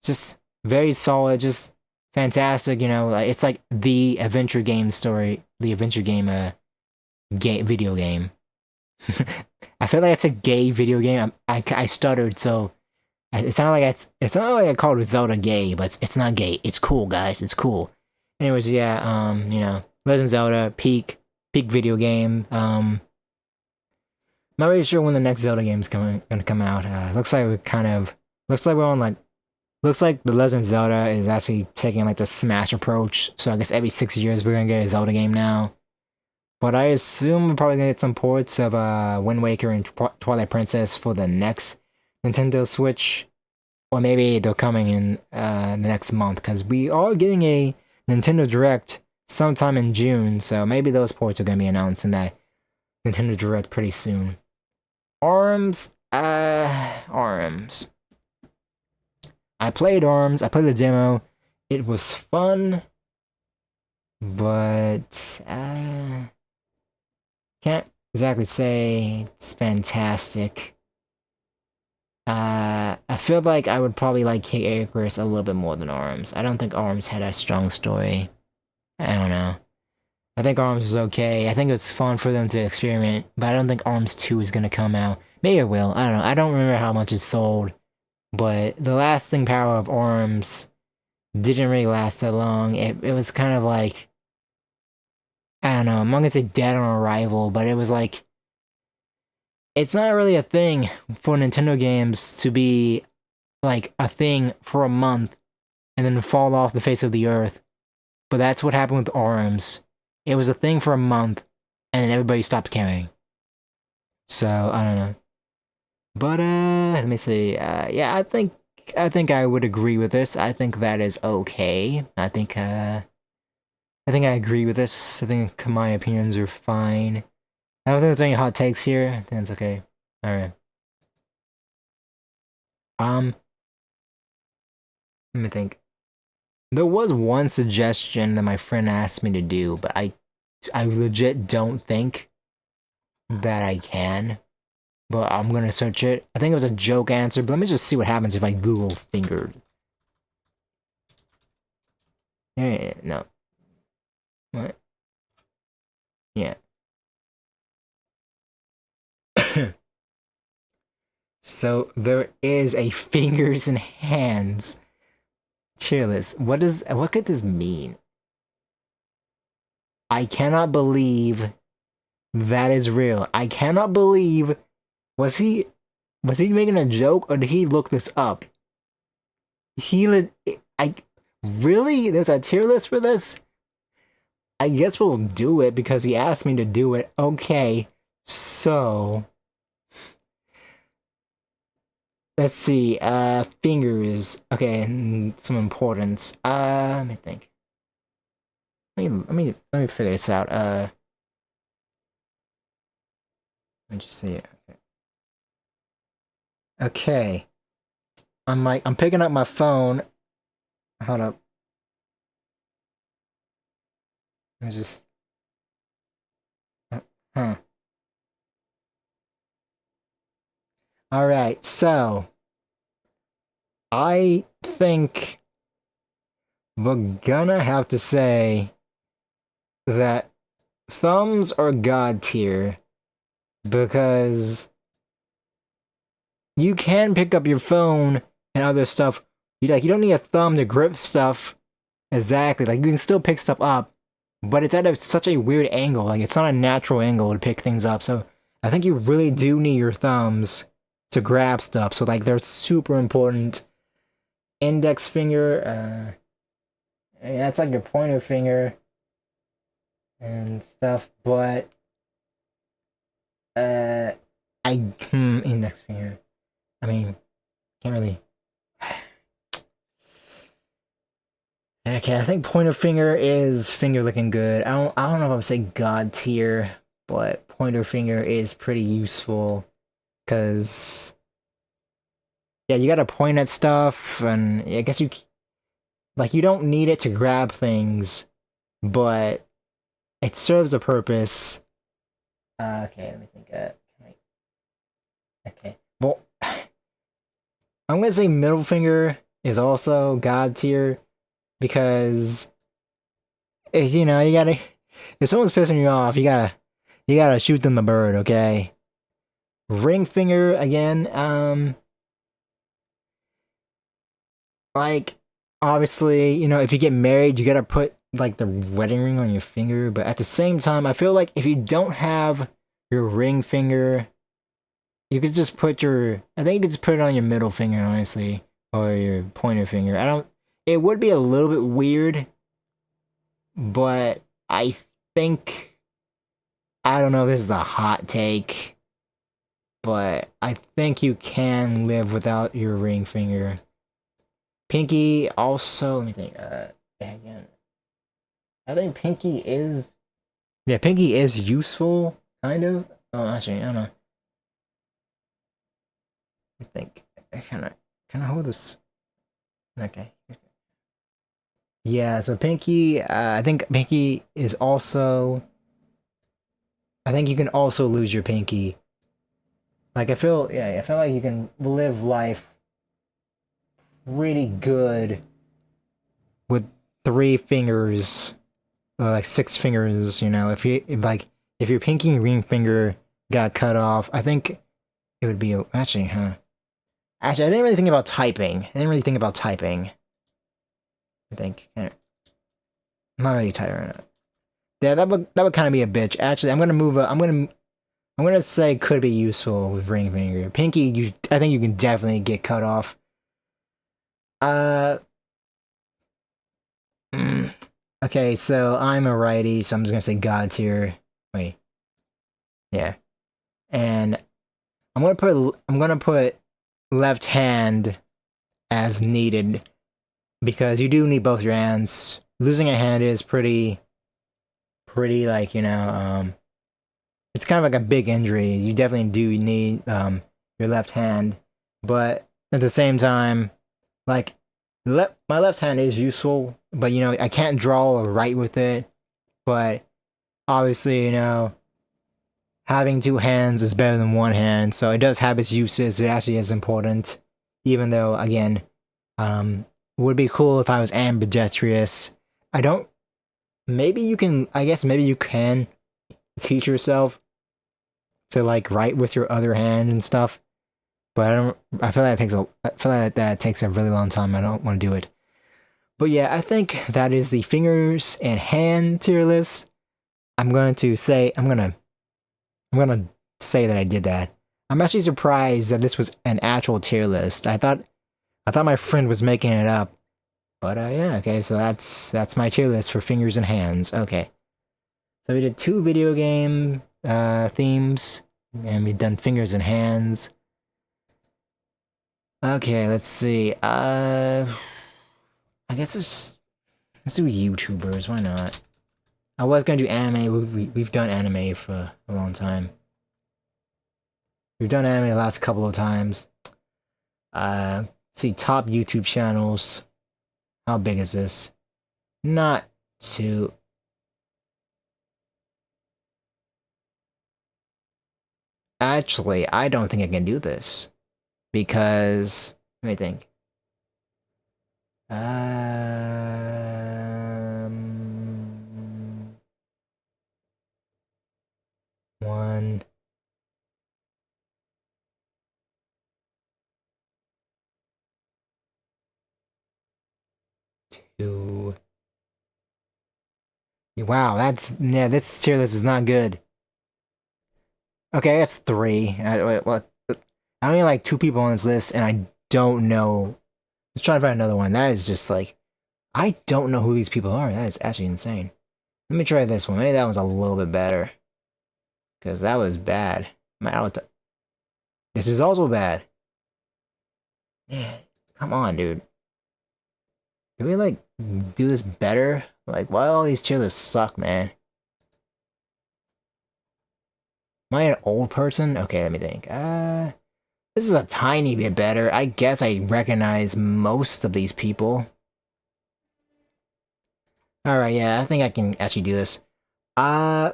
just very solid, just fantastic. It's like the adventure game story, the adventure game video game. I feel like it's a gay video game. I stuttered, so it sounded like I called it Zelda gay, but it's not gay. It's cool, guys. It's cool. Anyways, yeah, Legend of Zelda peak video game. Not really sure when the next Zelda game is gonna come out. Looks like looks like the Legend of Zelda is actually taking like the Smash approach. So I guess every 6 years we're gonna get a Zelda game now. But I assume we're probably gonna get some ports of Wind Waker and Twilight Princess for the next Nintendo Switch. Or maybe they're coming in the next month, because we are getting a Nintendo Direct sometime in June, so maybe those ports are gonna be announced in that Nintendo Direct pretty soon. ARMS. ARMS. I played ARMS, I played the demo. It was fun, but can't exactly say it's fantastic. I feel like I would probably like King Icarus a little bit more than ARMS. I don't think ARMS had a strong story. I don't know. I think ARMS was okay. I think it's fun for them to experiment, but I don't think ARMS 2 is gonna come out. Maybe it will. I don't know. I don't remember how much it sold, but the lasting power of ARMS didn't really last that long. It was kind of like, I don't know, I'm not gonna say dead on arrival, but it was like, it's not really a thing for Nintendo games to be like a thing for a month and then fall off the face of the earth. But that's what happened with ARMS. It was a thing for a month and then everybody stopped caring. So, I don't know. But let me see. Yeah, I think I would agree with this. I think that is okay. I think I agree with this. I think my opinions are fine. I don't think there's any hot takes here. I think that's okay. Alright. Let me think. There was one suggestion that my friend asked me to do, but I legit don't think that I can. But I'm gonna search it. I think it was a joke answer, but let me just see what happens if I Google fingered. No. What? Yeah. So there is a fingers and hands tier list. What could this mean? I cannot believe that is real. I cannot believe was he making a joke or did he look this up? I really there's a tier list for this? I guess we'll do it because he asked me to do it. Okay. So let's see, fingers. Okay, some importance. Let me think. Let me figure this out. Let me just see it. Okay. I'm picking up my phone Hold up. I just. Huh. Alright, so. I think we're gonna have to say that thumbs are god tier because you can pick up your phone and other stuff. You don't need a thumb to grip stuff exactly. Like you can still pick stuff up, but it's at such a weird angle. Like it's not a natural angle to pick things up. So I think you really do need your thumbs to grab stuff. So like they're super important. Index finger, I mean, that's like your pointer finger and stuff, but index finger. I mean, can't really. Okay, I think pointer finger is finger looking good. I don't know if I would say god tier, but pointer finger is pretty useful because yeah, you gotta point at stuff, and I guess you don't need it to grab things, but it serves a purpose. Okay, let me think. Okay, well, I'm gonna say middle finger is also god tier because you know you gotta if someone's pissing you off, you gotta shoot them the bird. Okay, ring finger again. Like obviously, if you get married, you gotta put like the wedding ring on your finger, but at the same time, I feel like if you don't have your ring finger, you could just I think you could just put it on your middle finger, honestly, or your pointer finger. It would be a little bit weird, but think, I don't know if this is a hot take, but I think you can live without your ring finger. Pinky also, let me think, again. I think pinky is useful, kind of. Oh, actually, I don't know. I think, can I hold this? Okay. Yeah, so pinky, I think pinky is also, I think you can also lose your pinky. Like, I feel like you can live life pretty good with 3 fingers, or like 6 fingers, if your pinky and ring finger got cut off, I think it would be, actually, I didn't really think about typing. I think. I'm not really typing right now. Yeah, that would kind of be a bitch. Actually, I'm gonna say could be useful with ring finger. Pinky, I think you can definitely get cut off. Uh, okay, so I'm a righty, so I'm just gonna say God tier. Wait, yeah, and I'm gonna put left hand as needed because you do need both your hands. Losing a hand is pretty like it's kind of like a big injury. You definitely do need your left hand, but at the same time, like my left hand is useful, but I can't draw or write with it. But obviously, having 2 hands is better than 1 hand, so it does have its uses. It actually is important, even though again, would be cool if I was ambidextrous. I don't. Maybe you can. I guess maybe you can teach yourself to like write with your other hand and stuff. But I feel like that takes a really long time. I don't want to do it. But yeah, I think that is the fingers and hand tier list. I'm gonna say that I did that. I'm actually surprised that this was an actual tier list. I thought my friend was making it up. But yeah, okay, so that's my tier list for fingers and hands. Okay. So we did 2 video game themes, and we've done fingers and hands. Okay, let's see. I guess let's do YouTubers. Why not? I was gonna do anime. We've done anime for a long time. We've done anime the last couple of times. Let's see, top YouTube channels. How big is this? Not too... Actually, I don't think I can do this. Because... Let me think. One... Two... Wow, that's... Yeah, this tier list is not good. Okay, that's three. Wait, what? I only like two people on this list, and I don't know. Let's try to find another one. That is just like... I don't know who these people are. That is actually insane. Let me try this one. Maybe that one's a little bit better. Because that was bad. This is also bad. Man, come on, dude. Can we, like, do this better? Like, why all these tier lists suck, man? Am I an old person? Okay, let me think. This is a tiny bit better. I guess I recognize most of these people. Alright, yeah, I think I can actually do this. I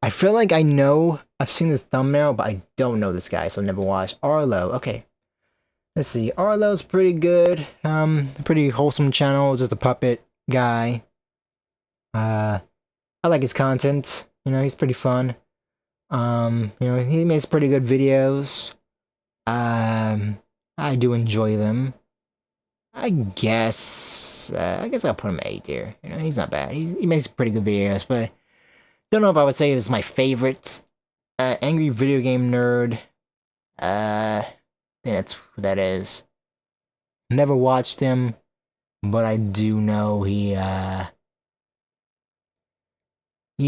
feel like I know, I've seen this thumbnail, but I don't know this guy, so I've never watched. Arlo, okay. Let's see, Arlo's pretty good. Pretty wholesome channel, just a puppet guy. I like his content. You know, he's pretty fun. You know, he makes pretty good videos. I do enjoy them. I guess I'll put him 8 here. You know, he's not bad. He makes pretty good videos, but don't know if I would say it was my favorite. Angry Video Game Nerd. I think that's who that is. Never watched him, but I do know he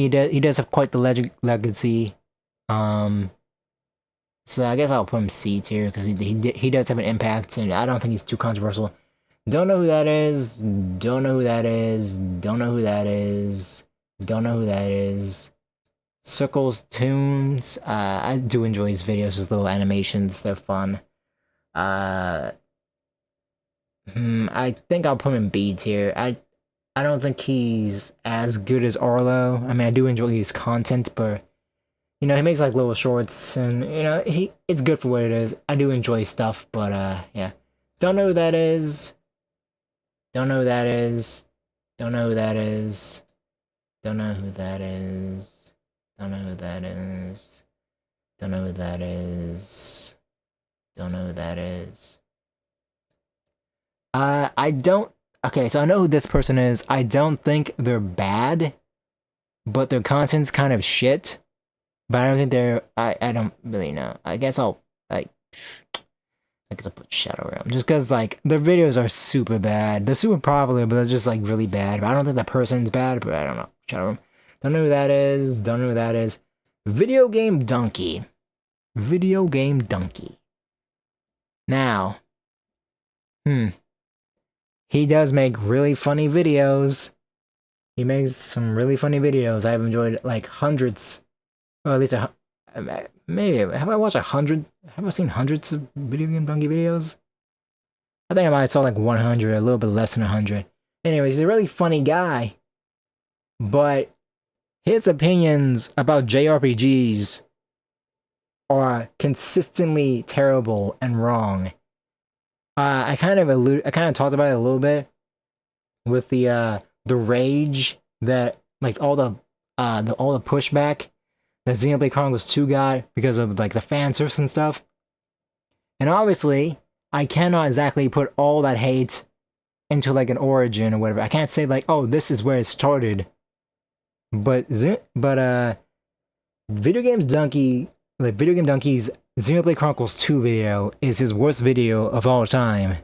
does have quite the legacy. So I guess I'll put him C tier because he does have an impact, and I don't think he's too controversial. Don't know who that is. Don't know who that is. Don't know who that is. Don't know who that is. Circles Tunes. I do enjoy his videos, his little animations. They're fun. I think I'll put him in B tier. I don't think he's as good as Arlo. I mean, I do enjoy his content, but you know, he makes like little shorts, and you know, it's good for what it is. I do enjoy stuff, but yeah. Don't know who that is. Don't know who that is. Don't know who that is. Don't know who that is. Don't know who that is. Don't know who that is. Don't know who that is. I don't... Okay, so I know who this person is. I don't think they're bad, but their content's kind of shit. But I don't think they're... I don't really know. I guess I'll put Shadow Realm. Just because, like, their videos are super bad. They're super popular, but they're just, like, really bad. But I don't think that person's bad, but I don't know. Shadow Realm. Don't know who that is. Don't know who that is. Video Game Donkey. Video Game Donkey. Now. He does make really funny videos. He makes some really funny videos. I've enjoyed, like, hundreds. Or at least maybe, have I watched 100? Have I seen hundreds of Video Game Donkey videos? I think I might have saw like 100, a little bit less than 100. Anyways, he's a really funny guy. But his opinions about JRPGs are consistently terrible and wrong. I kind of talked about it a little bit with the rage that, like, all the pushback that Xenoblade Chronicles 2 got because of, like, the fan service and stuff. And obviously, I cannot exactly put all that hate into, like, an origin or whatever. I can't say, like, oh, this is where it started. But Video Game Donkey's Xenoblade Chronicles 2 video is his worst video of all time.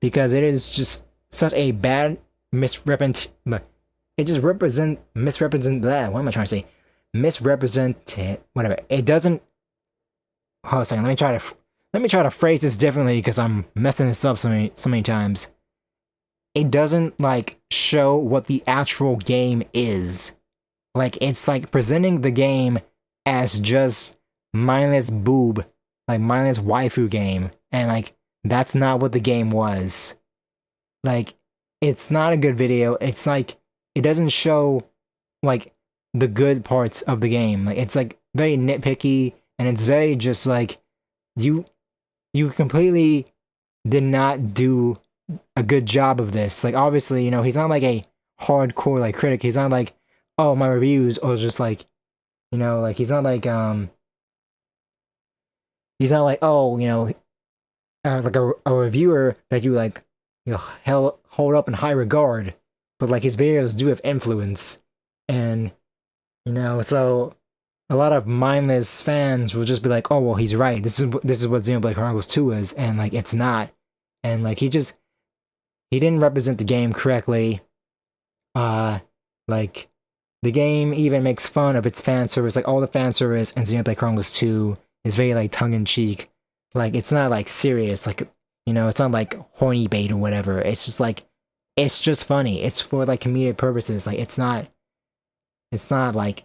Because it is just such a bad misrepresent... It just misrepresent that. What am I trying to say? Whatever. It doesn't... Hold on a second. Let me try to phrase this differently because I'm messing this up so many times. It doesn't, like, show what the actual game is. Like, it's like presenting the game as just mindless boob, like mindless waifu game, and like that's not what the game was. like it's not a good video. It's like it doesn't show like the good parts of the game. Like it's like very nitpicky and it's very just like you you completely did not do a good job of this. Like obviously, you know, he's not like a hardcore like critic. He's not like, oh, my reviews are just like, you know, like he's not like, oh, you know, like a reviewer that you like, you know, hold up in high regard. But like his videos do have influence, and you know, so a lot of mindless fans will just be like, oh, well, he's right. This is what Xenoblade Chronicles 2 is, and like it's not, and like he didn't represent the game correctly. Uh, like the game even makes fun of its fan service. Like all the fan service in Xenoblade Chronicles 2 is very like tongue in cheek. Like it's not like serious. Like you know, it's not like horny bait or whatever. It's just like it's just funny. It's for like comedic purposes. Like it's not like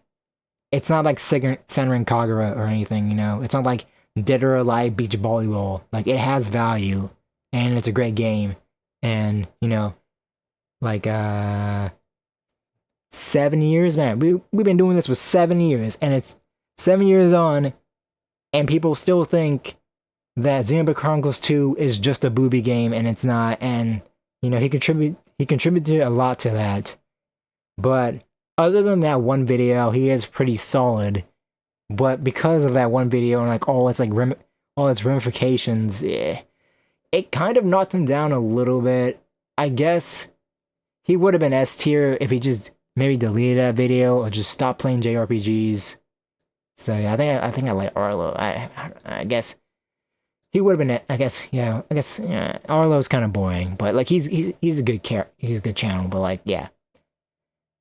Senran Kagura or anything. You know, it's not like Dead or Alive Beach Volleyball. Like it has value and it's a great game. And you know, like 7 years, man. We've been doing this for 7 years, and it's 7 years on, and people still think that Xenoblade Chronicles 2 is just a booby game, and it's not. And you know, he contributed a lot to that. But other than that one video, he is pretty solid. But because of that one video and like all its ramifications, it kind of knocked him down a little bit. I guess he would have been S tier if he just maybe deleted that video or just stopped playing JRPGs. So yeah, I think I like Arlo. I guess he would have been. I guess yeah. Arlo's kind of boring, but like he's a good he's a good channel. But like yeah.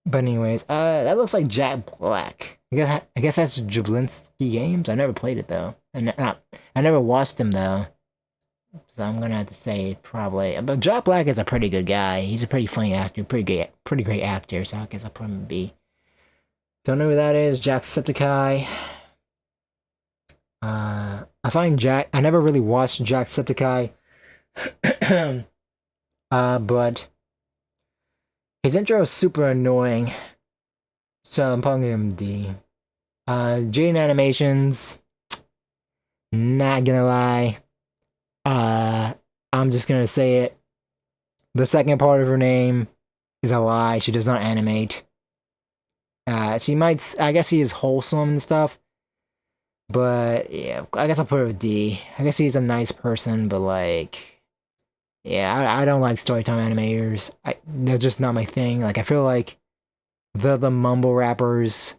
But anyways, that looks like Jack Black. I guess that's Jablinski Games. I never played it though, and I never watched him though. So I'm gonna have to say probably. But Jack Black is a pretty good guy. He's a pretty funny actor, pretty great actor. So I guess I'll put him in B. Don't know who that is. Jacksepticeye. I find Jack. I never really watched Jacksepticeye. But his intro is super annoying. So I'm putting him D. Jaden Animations. Not gonna lie. I'm just gonna say it. The second part of her name is a lie. She does not animate. She might. I guess he is wholesome and stuff. But yeah, I guess I'll put her with D. I guess he's a nice person, but like, yeah, I don't like storytime animators. They're just not my thing. Like I feel like they're the mumble rappers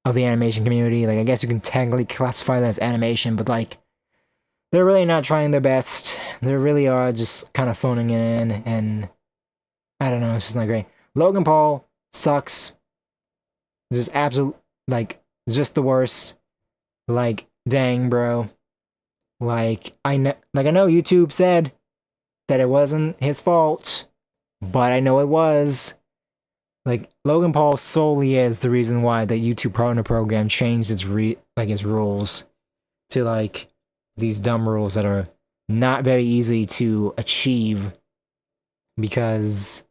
of the animation community. Like I guess you can technically classify that as animation, but like they're really not trying their best. They really are just kind of phoning it in, and I don't know, it's just not great. Logan Paul sucks. Just absolute, like, just the worst. Like, dang, bro. Like, I know YouTube said that it wasn't his fault, but I know it was. Like, Logan Paul solely is the reason why the YouTube partner program changed its rules to like these dumb rules that are not very easy to achieve because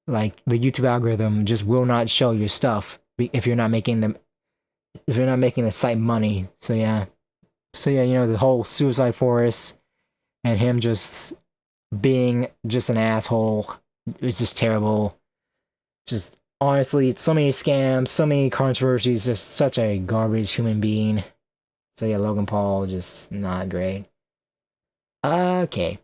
like the YouTube algorithm just will not show your stuff if you're not making the site money. So yeah, you know, the whole Suicide Forest and him just being just an asshole is just terrible. Just honestly, it's so many scams, so many controversies, just such a garbage human being. So yeah, Logan Paul, just not great. Okay.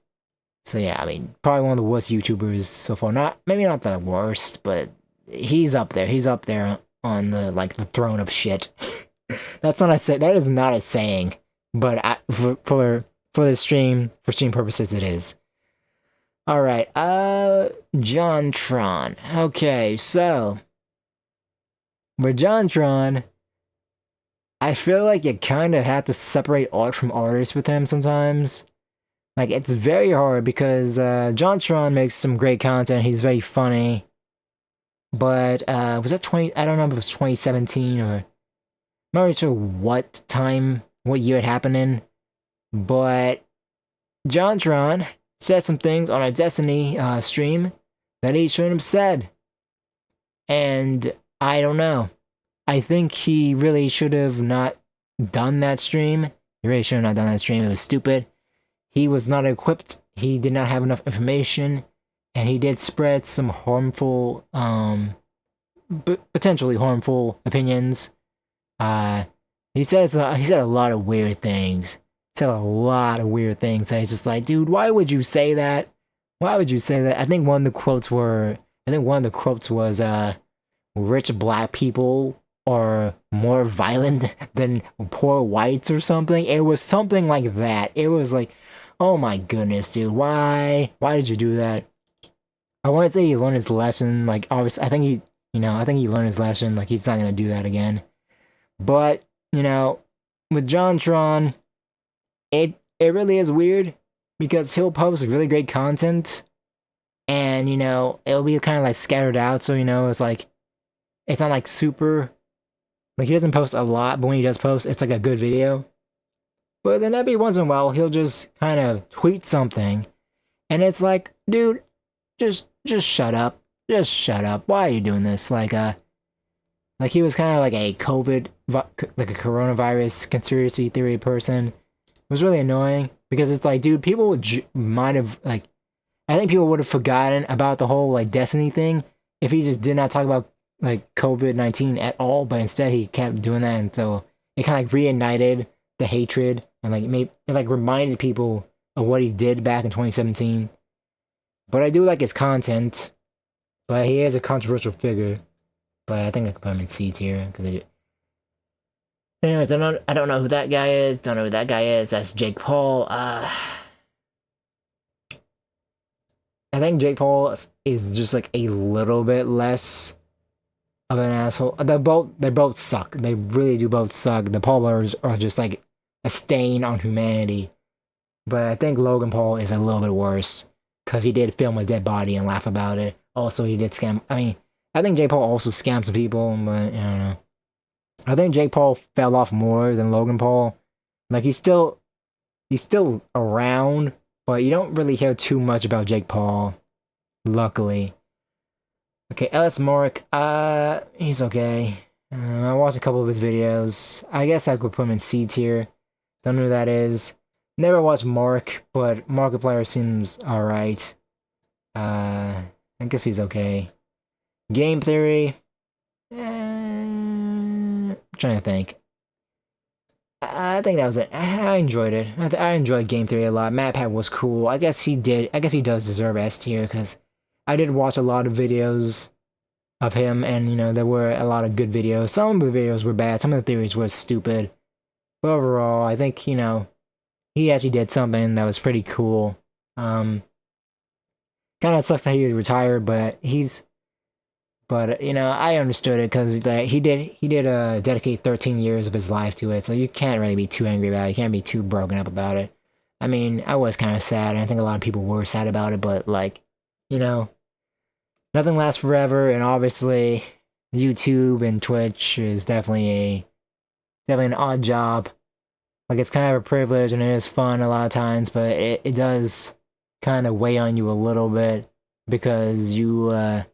So yeah, I mean, probably one of the worst YouTubers so far. Maybe not the worst, but he's up there. He's up there on the the throne of shit. That is not a saying, but for the stream purposes it is. All right. John Tron. Okay, so with John Tron, I feel like you kind of have to separate art from artists with him sometimes. Like, it's very hard because John Tron makes some great content. He's very funny. But, was that I don't know if it was 2017 or... I'm not really sure what year it happened in. But, John Tron said some things on a Destiny stream that he shouldn't have said. And I don't know. I think he really should have not done that stream. He really should have not done that stream. It was stupid. He was not equipped. He did not have enough information. And he did spread some harmful, potentially harmful opinions. He said a lot of weird things. He said a lot of weird things. And it's just like, dude, why would you say that? Why would you say that? I think one of the quotes was, rich black people are more violent than poor whites or something. It was something like that. It was like, oh my goodness, dude, why did you do that? I want to say he learned his lesson. Like, obviously, I think he learned his lesson. Like, he's not gonna do that again. But with JonTron, it really is weird because he'll post really great content, and it'll be kind of like scattered out. So it's like it's not like super. Like, he doesn't post a lot, but when he does post, it's like a good video. But then every once in a while, he'll just kind of tweet something, and it's like, dude, just shut up. Just shut up. Why are you doing this? Like he was kind of like a like a coronavirus conspiracy theory person. It was really annoying because it's like, dude, people might have, like, I think people would have forgotten about the whole, like, Destiny thing if he just did not talk about, like, COVID-19 at all, but instead he kept doing that, and so it kind of like reignited the hatred, and it reminded people of what he did back in 2017. But I do like his content, but he is a controversial figure. But I think I could put him in C tier because anyways, I don't know who that guy is. Don't know who that guy is. That's Jake Paul. I think Jake Paul is just like a little bit less of an asshole. They both suck. They really do both suck. The Paul brothers are just like a stain on humanity. But I think Logan Paul is a little bit worse because he did film a dead body and laugh about it. Also, he did scam. I mean, I think Jake Paul also scammed some people, but I don't know. I think Jake Paul fell off more than Logan Paul. Like, he's still around, but you don't really hear too much about Jake Paul, luckily. Okay, Ellis Mark, he's okay. I watched a couple of his videos. I guess I could put him in C tier. Don't know who that is. Never watched Mark, but Markiplier seems alright. I guess he's okay. Game Theory, I'm trying to think. I think that was it. I enjoyed it. I enjoyed Game Theory a lot. MatPat was cool. I guess he does deserve S tier because I did watch a lot of videos of him, and there were a lot of good videos. Some of the videos were bad. Some of the theories were stupid. But overall, I think he actually did something that was pretty cool. Kind of sucks that he retired, but I understood it because he did dedicate 13 years of his life to it, so you can't really be too angry about it. You can't be too broken up about it. I mean, I was kind of sad, and I think a lot of people were sad about it, but nothing lasts forever, and obviously YouTube and Twitch is definitely an odd job. Like, it's kind of a privilege, and it is fun a lot of times, but it does kind of weigh on you a little bit because you, I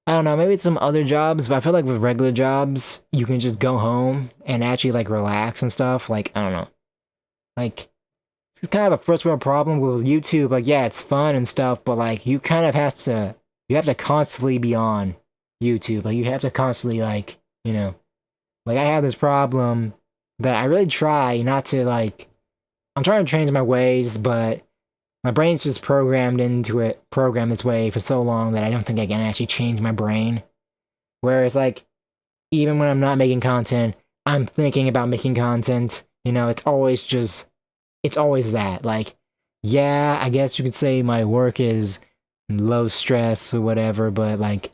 don't know, maybe it's some other jobs, but I feel like with regular jobs, you can just go home and actually, like, relax and stuff. Like, I don't know. Like, it's kind of a first world problem with YouTube. Like, yeah, it's fun and stuff, but, like, you kind of have to constantly be on YouTube. Like, you have to constantly, like, like, I have this problem that I really try not to, like, I'm trying to change my ways, but my brain's just programmed this way for so long that I don't think I can actually change my brain. Whereas, like, even when I'm not making content, I'm thinking about making content. It's always that. Like, yeah, I guess you could say my work is low stress or whatever, but, like,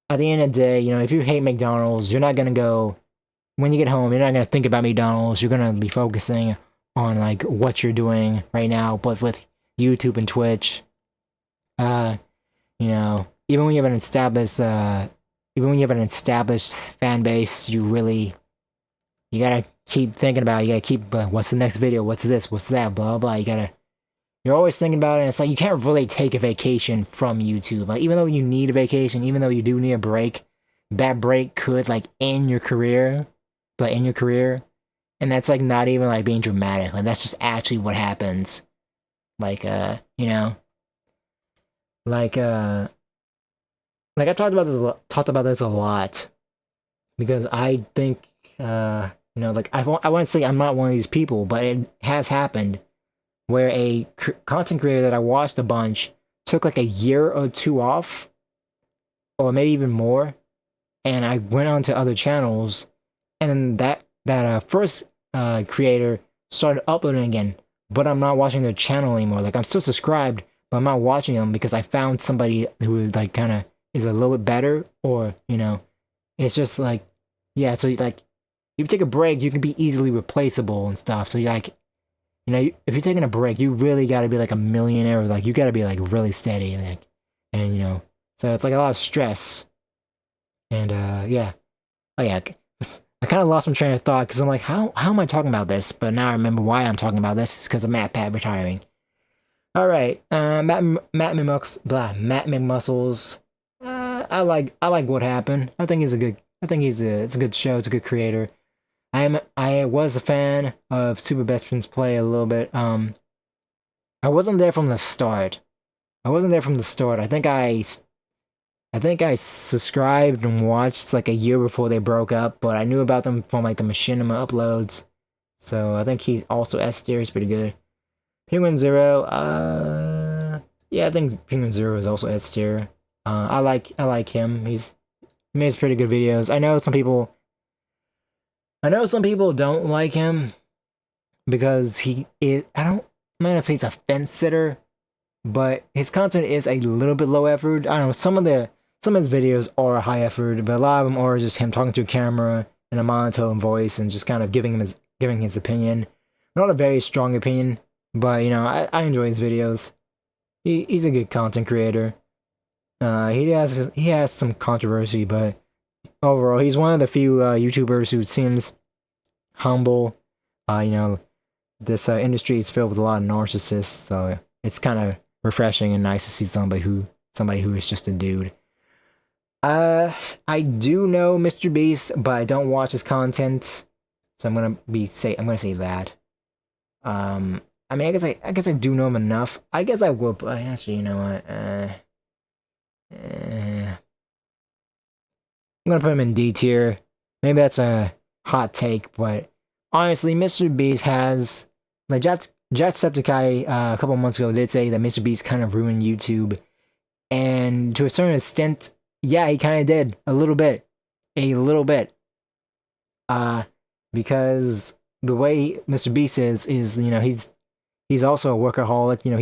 at the end of the day, if you hate McDonald's, you're not gonna go, when you get home, you're not gonna think about McDonald's, you're gonna be focusing on, like, what you're doing right now. But with YouTube and Twitch, even when you have an established fan base, you gotta keep thinking about it. You gotta keep, what's the next video, what's this, what's that, blah blah. You you're always thinking about it, and it's like you can't really take a vacation from YouTube. Like, even though you need a vacation, even though you do need a break, that break could like end your career, like end your career, and that's like not even like being dramatic. Like, that's just actually what happens. Like, you know, like like I've talked about this a lot because I think you know, like I want to say I'm not one of these people, but it has happened where a content creator that I watched a bunch took like a year or two off, or maybe even more, and I went on to other channels, and then that first creator started uploading again, but I'm not watching their channel anymore. Like, I'm still subscribed, but I'm not watching them because I found somebody who is like kind of is a little bit better, or you know, it's just like, yeah. So like, if you take a break, you can be easily replaceable and stuff. So you're like, you know, if you're taking a break, you really got to be like a millionaire, or like you got to be like really steady, like, and you know, so it's like a lot of stress. And yeah, oh yeah, I kind of lost my train of thought because I'm like, how am I talking about this? But now I remember why I'm talking about this. It's because of Matt Pat retiring. All right, Matt McMuscles. I like what happened. I think it's a good show. It's a good creator. I was a fan of Super Best Friends Play a little bit. I wasn't there from the start. I wasn't there from the start. I think I subscribed and watched like a year before they broke up, but I knew about them from like the Machinima uploads. So I think he's also S tier. He's pretty good. Penguin Zero, yeah, I think Penguin Zero is also S tier. I like him. He makes pretty good videos. I know some people don't like him because I'm not gonna say he's a fence sitter, but his content is a little bit low effort. I don't know, some of his videos are high effort, but a lot of them are just him talking to a camera in a monotone voice and just kind of giving his opinion. Not a very strong opinion, but you know, I enjoy his videos. He's a good content creator. He has some controversy, but overall, he's one of the few YouTubers who seems humble. You know, this industry is filled with a lot of narcissists, so it's kind of refreshing and nice to see somebody who is just a dude. I do know Mr. Beast, but I don't watch his content, so I'm gonna say that. I mean, I guess I do know him enough. I guess I would, but actually, you know what? I'm gonna put him in D tier. Maybe that's a hot take, but honestly, Mr. Beast has like Jacksepticeye a couple months ago did say that Mr. Beast kind of ruined YouTube, and to a certain extent, yeah, he kind of did a little bit. Because the way Mr. Beast is you know, he's also a workaholic. You know,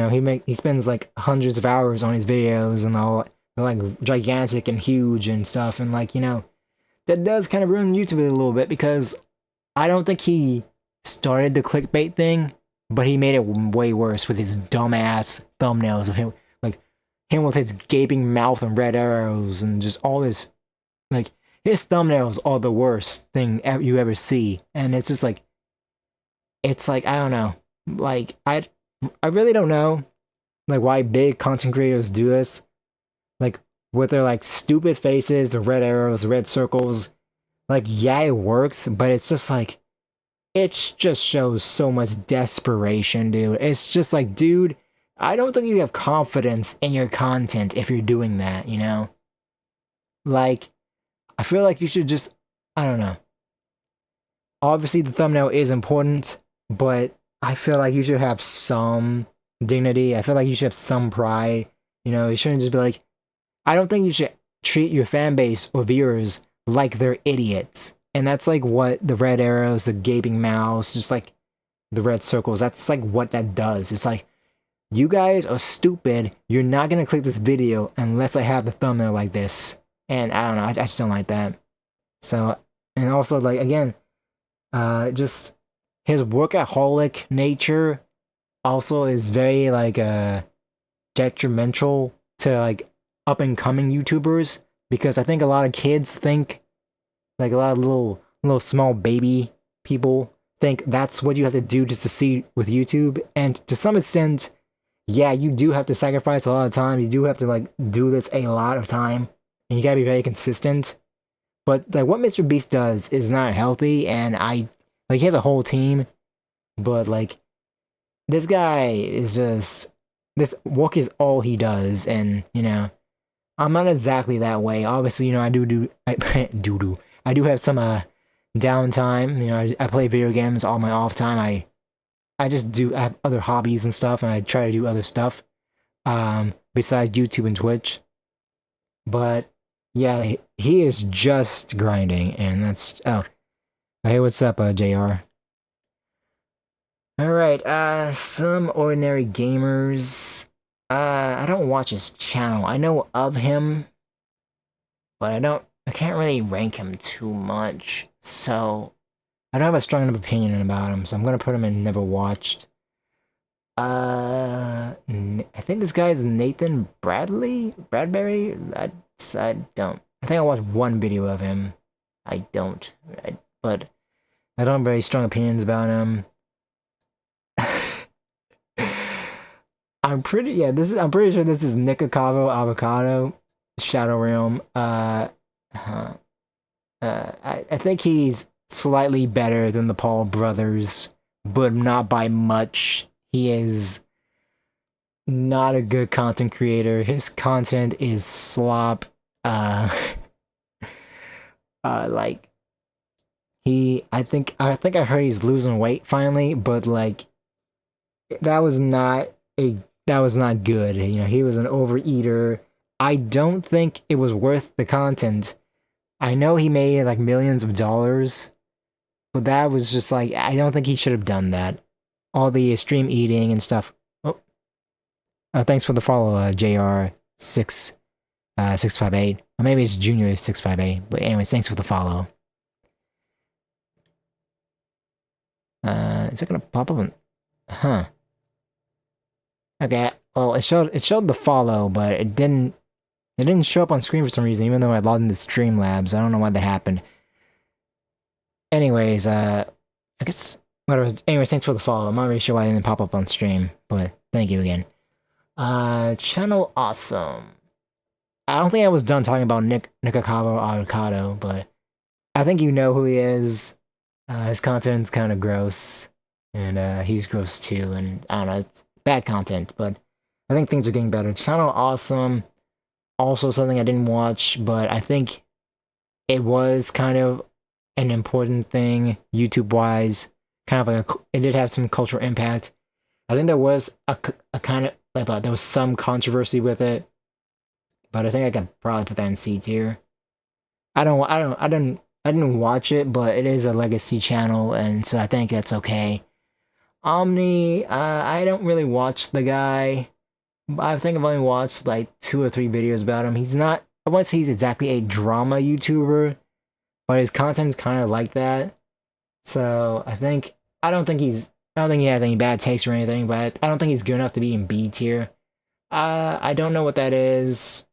he spends like hundreds of hours on his videos, and all they're like gigantic and huge and stuff, and like, you know, that does kind of ruin YouTube a little bit because I don't think he started the clickbait thing, but he made it way worse with his dumbass thumbnails of him with his gaping mouth and red arrows and just all this, like, his thumbnails are the worst thing you ever see, and it's just like, I don't know, like, I really don't know, like, why big content creators do this, like, with their like stupid faces, the red arrows, the red circles. Like, yeah, it works, but it's just like, it just shows so much desperation, dude. It's just like, dude, I don't think you have confidence in your content if you're doing that, you know? Like, I feel like you should just, I don't know. Obviously, the thumbnail is important, but I feel like you should have some dignity. I feel like you should have some pride. You know, you shouldn't just be like, I don't think you should treat your fan base or viewers like they're idiots. And that's like what the red arrows, the gaping mouths, just like the red circles, that's like what that does. It's like, you guys are stupid. You're not gonna click this video unless I have the thumbnail like this. And I don't know, I just don't like that. So, and also, like, again, just his workaholic nature also is very like detrimental to like up and coming YouTubers, because I think a lot of kids think, like a lot of little small baby people think that's what you have to do just to see with YouTube. And to some extent, yeah, you do have to sacrifice a lot of time. You do have to like do this a lot of time, and you gotta be very consistent. But like what Mr. Beast does is not healthy, and I like he has a whole team, but like this guy is just this work is all he does, and you know I'm not exactly that way. Obviously, you know I do have some downtime. You know I play video games all my off time. I have other hobbies and stuff, and I try to do other stuff besides YouTube and Twitch. But yeah, he is just grinding, and that's hey, what's up, JR? All right, some ordinary gamers. I don't watch his channel. I know of him, but I can't really rank him too much. So I don't have a strong enough opinion about him. So I'm gonna put him in never watched. I think this guy is Nathan Bradbury. I don't. I think I watched one video of him. I don't, but I don't have very strong opinions about him. I'm pretty sure this is Nikocavo Avocado Shadow Realm. I think he's slightly better than the Paul brothers, but not by much. He is not a good content creator. His content is slop. Like I think I heard he's losing weight finally, but like that was not good. You know, he was an overeater. I don't think it was worth the content. I know he made like millions of dollars, but that was just like I don't think he should have done that. All the extreme eating and stuff. Oh, thanks for the follow, JR658. Or maybe it's Junior658. But anyways, thanks for the follow. Is it gonna pop up? Huh. Okay. Well, it showed the follow, but it didn't show up on screen for some reason, even though I logged into Streamlabs. I don't know why that happened. Anyways, I guess whatever. Anyways, thanks for the follow. I'm not really sure why it didn't pop up on stream, but thank you again. Channel awesome. I don't think I was done talking about Nikocavo Avocado, but I think you know who he is. His content's kind of gross, and he's gross too, and I don't know, it's bad content, but I think things are getting better. Channel awesome. Also something I didn't watch, but I think it was kind of an important thing YouTube-wise. Kind of like it did have some cultural impact. I think there was a kind of like there was some controversy with it, but I think I could probably put that in C tier. I didn't watch it, but it is a legacy channel, and so I think that's okay. Omni, I don't really watch the guy. I think I've only watched like 2 or 3 videos about him. He's not, I wouldn't say he's exactly a drama YouTuber, but his content's kind of like that. So I don't think he has any bad takes or anything, but I don't think he's good enough to be in B tier. I don't know what that is.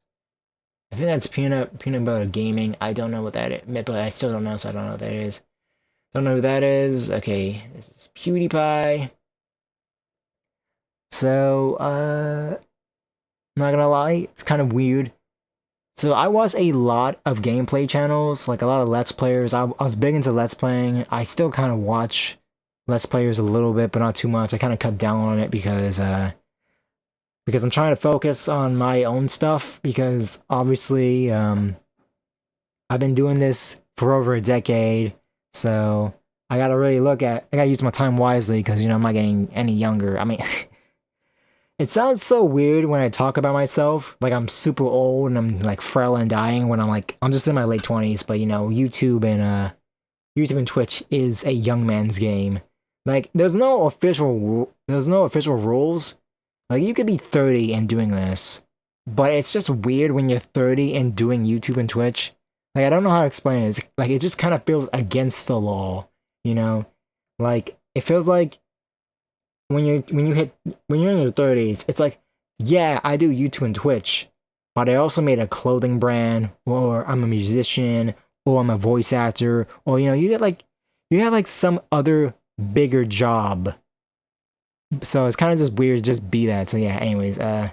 I think that's peanut butter gaming. I don't know what that is, but I still don't know, so I don't know what that is. Don't know who that is. Okay, this is PewDiePie. So, I'm not gonna lie, it's kind of weird. So I watch a lot of gameplay channels, like a lot of Let's Players. I was big into Let's Playing. I still kind of watch Let's Players a little bit, but not too much. I kind of cut down on it because I'm trying to focus on my own stuff, because obviously, I've been doing this for over a decade, so I gotta use my time wisely, because, you know, I'm not getting any younger. I mean, it sounds so weird when I talk about myself, like I'm super old and I'm like frail and dying, when I'm just in my late 20s, but you know, YouTube and Twitch is a young man's game. Like, there's no official rules. Like, you could be 30 and doing this, but it's just weird when you're 30 and doing YouTube and Twitch. Like, I don't know how to explain it. Like, it just kind of feels against the law, you know? Like, it feels like when you're in your 30s, it's like, yeah, I do YouTube and Twitch, but I also made a clothing brand, or I'm a musician, or I'm a voice actor, or, you know, you have like some other bigger job. So it's kind of just weird to just be that. So yeah, anyways, how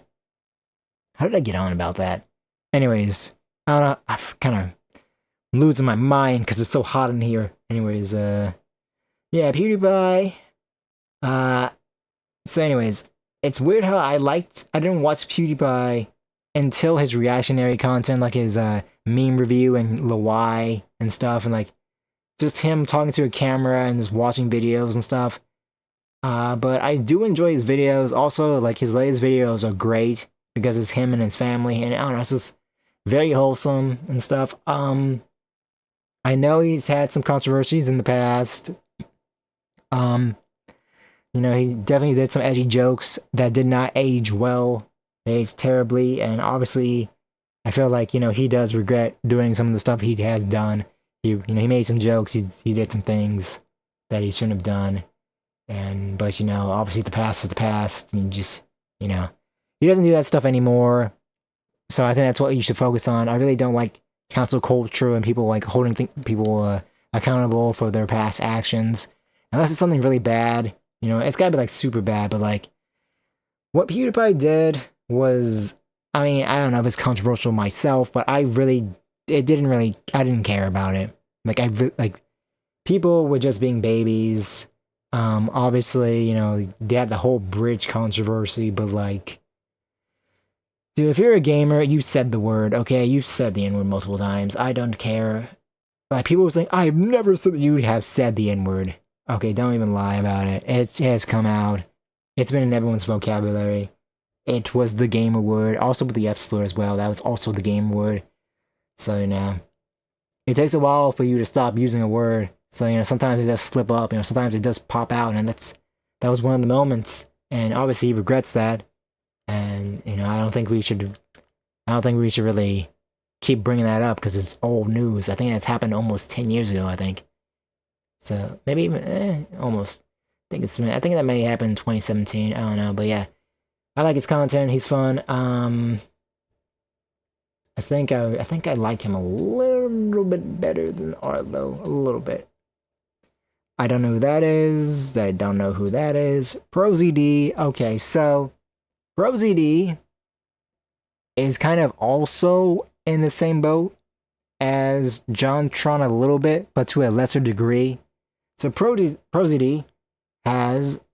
did I get on about that? Anyways, I don't know, I'm kind of losing my mind because it's so hot in here. Anyways, yeah, PewDiePie. So anyways, it's weird how I didn't watch PewDiePie until his reactionary content, like his meme review and Lawai and stuff, and like just him talking to a camera and just watching videos and stuff. But I do enjoy his videos. Also, like his latest videos are great because it's him and his family, and I don't know, it's just very wholesome and stuff. I know he's had some controversies in the past. You know, he definitely did some edgy jokes that did not age well. They aged terribly, and obviously, I feel like, you know, he does regret doing some of the stuff he has done. He made some jokes, he did some things that he shouldn't have done. But, you know, obviously the past is the past, and just, you know, he doesn't do that stuff anymore. So I think that's what you should focus on. I really don't like cancel culture and people like holding people accountable for their past actions. Unless it's something really bad, you know, it's gotta be like super bad, but like, what PewDiePie did was, I mean, I don't know if it's controversial myself, but I didn't care about it. Like, people were just being babies. Obviously, you know, they had the whole bridge controversy, but like, dude, if you're a gamer, you said the word, okay? You said the N-word multiple times. I don't care. Like, people were saying, I've never said that you have said the N-word. Okay, don't even lie about it. It has come out. It's been in everyone's vocabulary. It was the gamer word. Also with the F slur as well. That was also the gamer word. So, you know, it takes a while for you to stop using a word. So, you know, sometimes it does slip up. You know, sometimes it does pop out. And that was one of the moments. And obviously he regrets that. And, you know, I don't think we should really keep bringing that up because it's old news. I think that's happened almost 10 years ago, I think. So maybe even almost. I think that may happen in 2017. I don't know, but yeah, I like his content. He's fun. I think I like him a little bit better than Arlo. A little bit. I don't know who that is. I don't know who that is. ProZD. Okay, so ProZD is kind of also in the same boat as JonTron a little bit, but to a lesser degree. So ProZD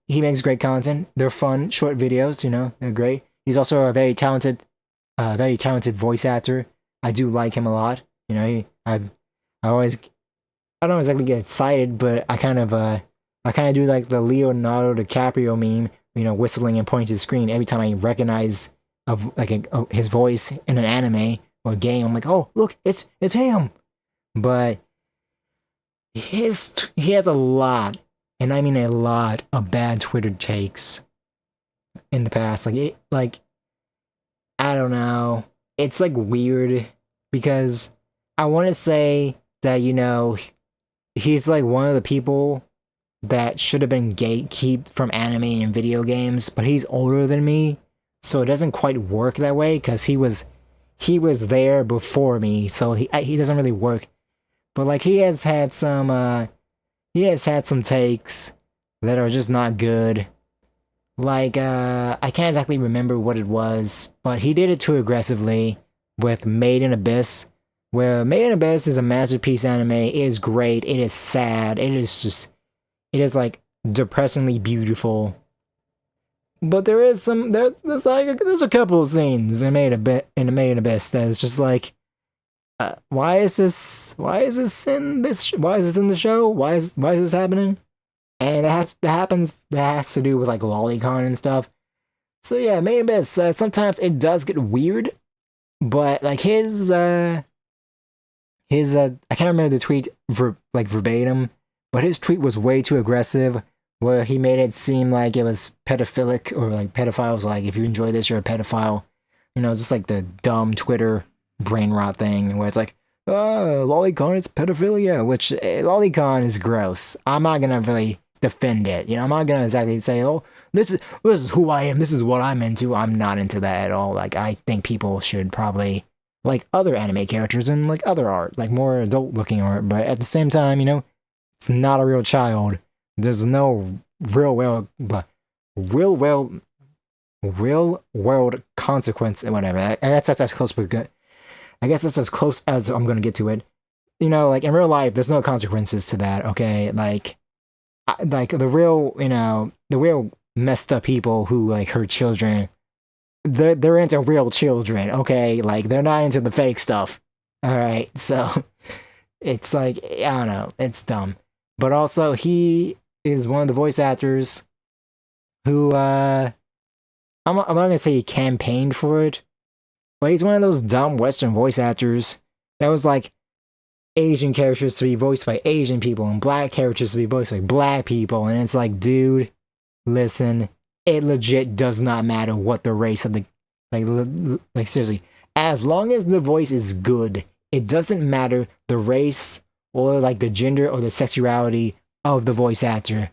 he makes great content. They're fun, short videos, you know, they're great. He's also a very talented voice actor. I do like him a lot. You know, I don't exactly get excited, but I kind of do like the Leonardo DiCaprio meme, you know, whistling and pointing to the screen every time I recognize his voice in an anime or a game. I'm like, oh, look, it's him. But he has a lot, and I mean a lot, of bad Twitter takes in the past. I don't know. It's like weird because I want to say that, you know, he's like one of the people that should have been gatekept from anime and video games, but he's older than me, so it doesn't quite work that way because he was there before me, so he doesn't really work. But like he has had some takes that are just not good. Like I can't exactly remember what it was, but he did it too aggressively with Made in Abyss, where Made in Abyss is a masterpiece anime. It is great. It is sad. It is like depressingly beautiful. But there's a couple of scenes in Made in Abyss that is just like, why is this in the show? Why is this happening? And that has to do with like lolicon and stuff. So yeah, Made in Abyss, sometimes it does get weird, but like his I can't remember the tweet verbatim, but his tweet was way too aggressive, where he made it seem like it was pedophilic, or like pedophiles, like if you enjoy this, you're a pedophile. You know, just like the dumb Twitter brain rot thing, where it's like, lolicon, it's pedophilia, which lolicon is gross. I'm not gonna really defend it. You know, I'm not gonna exactly say, oh, this is who I am, this is what I'm into. I'm not into that at all. Like, I think people should probably like other anime characters and like other art, like more adult looking art, but at the same time, you know, it's not a real child. There's no real world real world consequence and whatever. That's as close but good. I guess that's as close as I'm gonna get to it. You know, like in real life, there's no consequences to that. Okay, like the real, you know, the real messed up people who like hurt children. They're into real children. Okay, like they're not into the fake stuff. All right, so it's like I don't know, it's dumb. But also, he is one of the voice actors who I'm not gonna say he campaigned for it, but he's one of those dumb Western voice actors that was like Asian characters to be voiced by Asian people and black characters to be voiced by black people, and it's like, dude, listen, it legit does not matter what the race of the like seriously, as long as the voice is good, it doesn't matter the race or like the gender or the sexuality of the voice actor.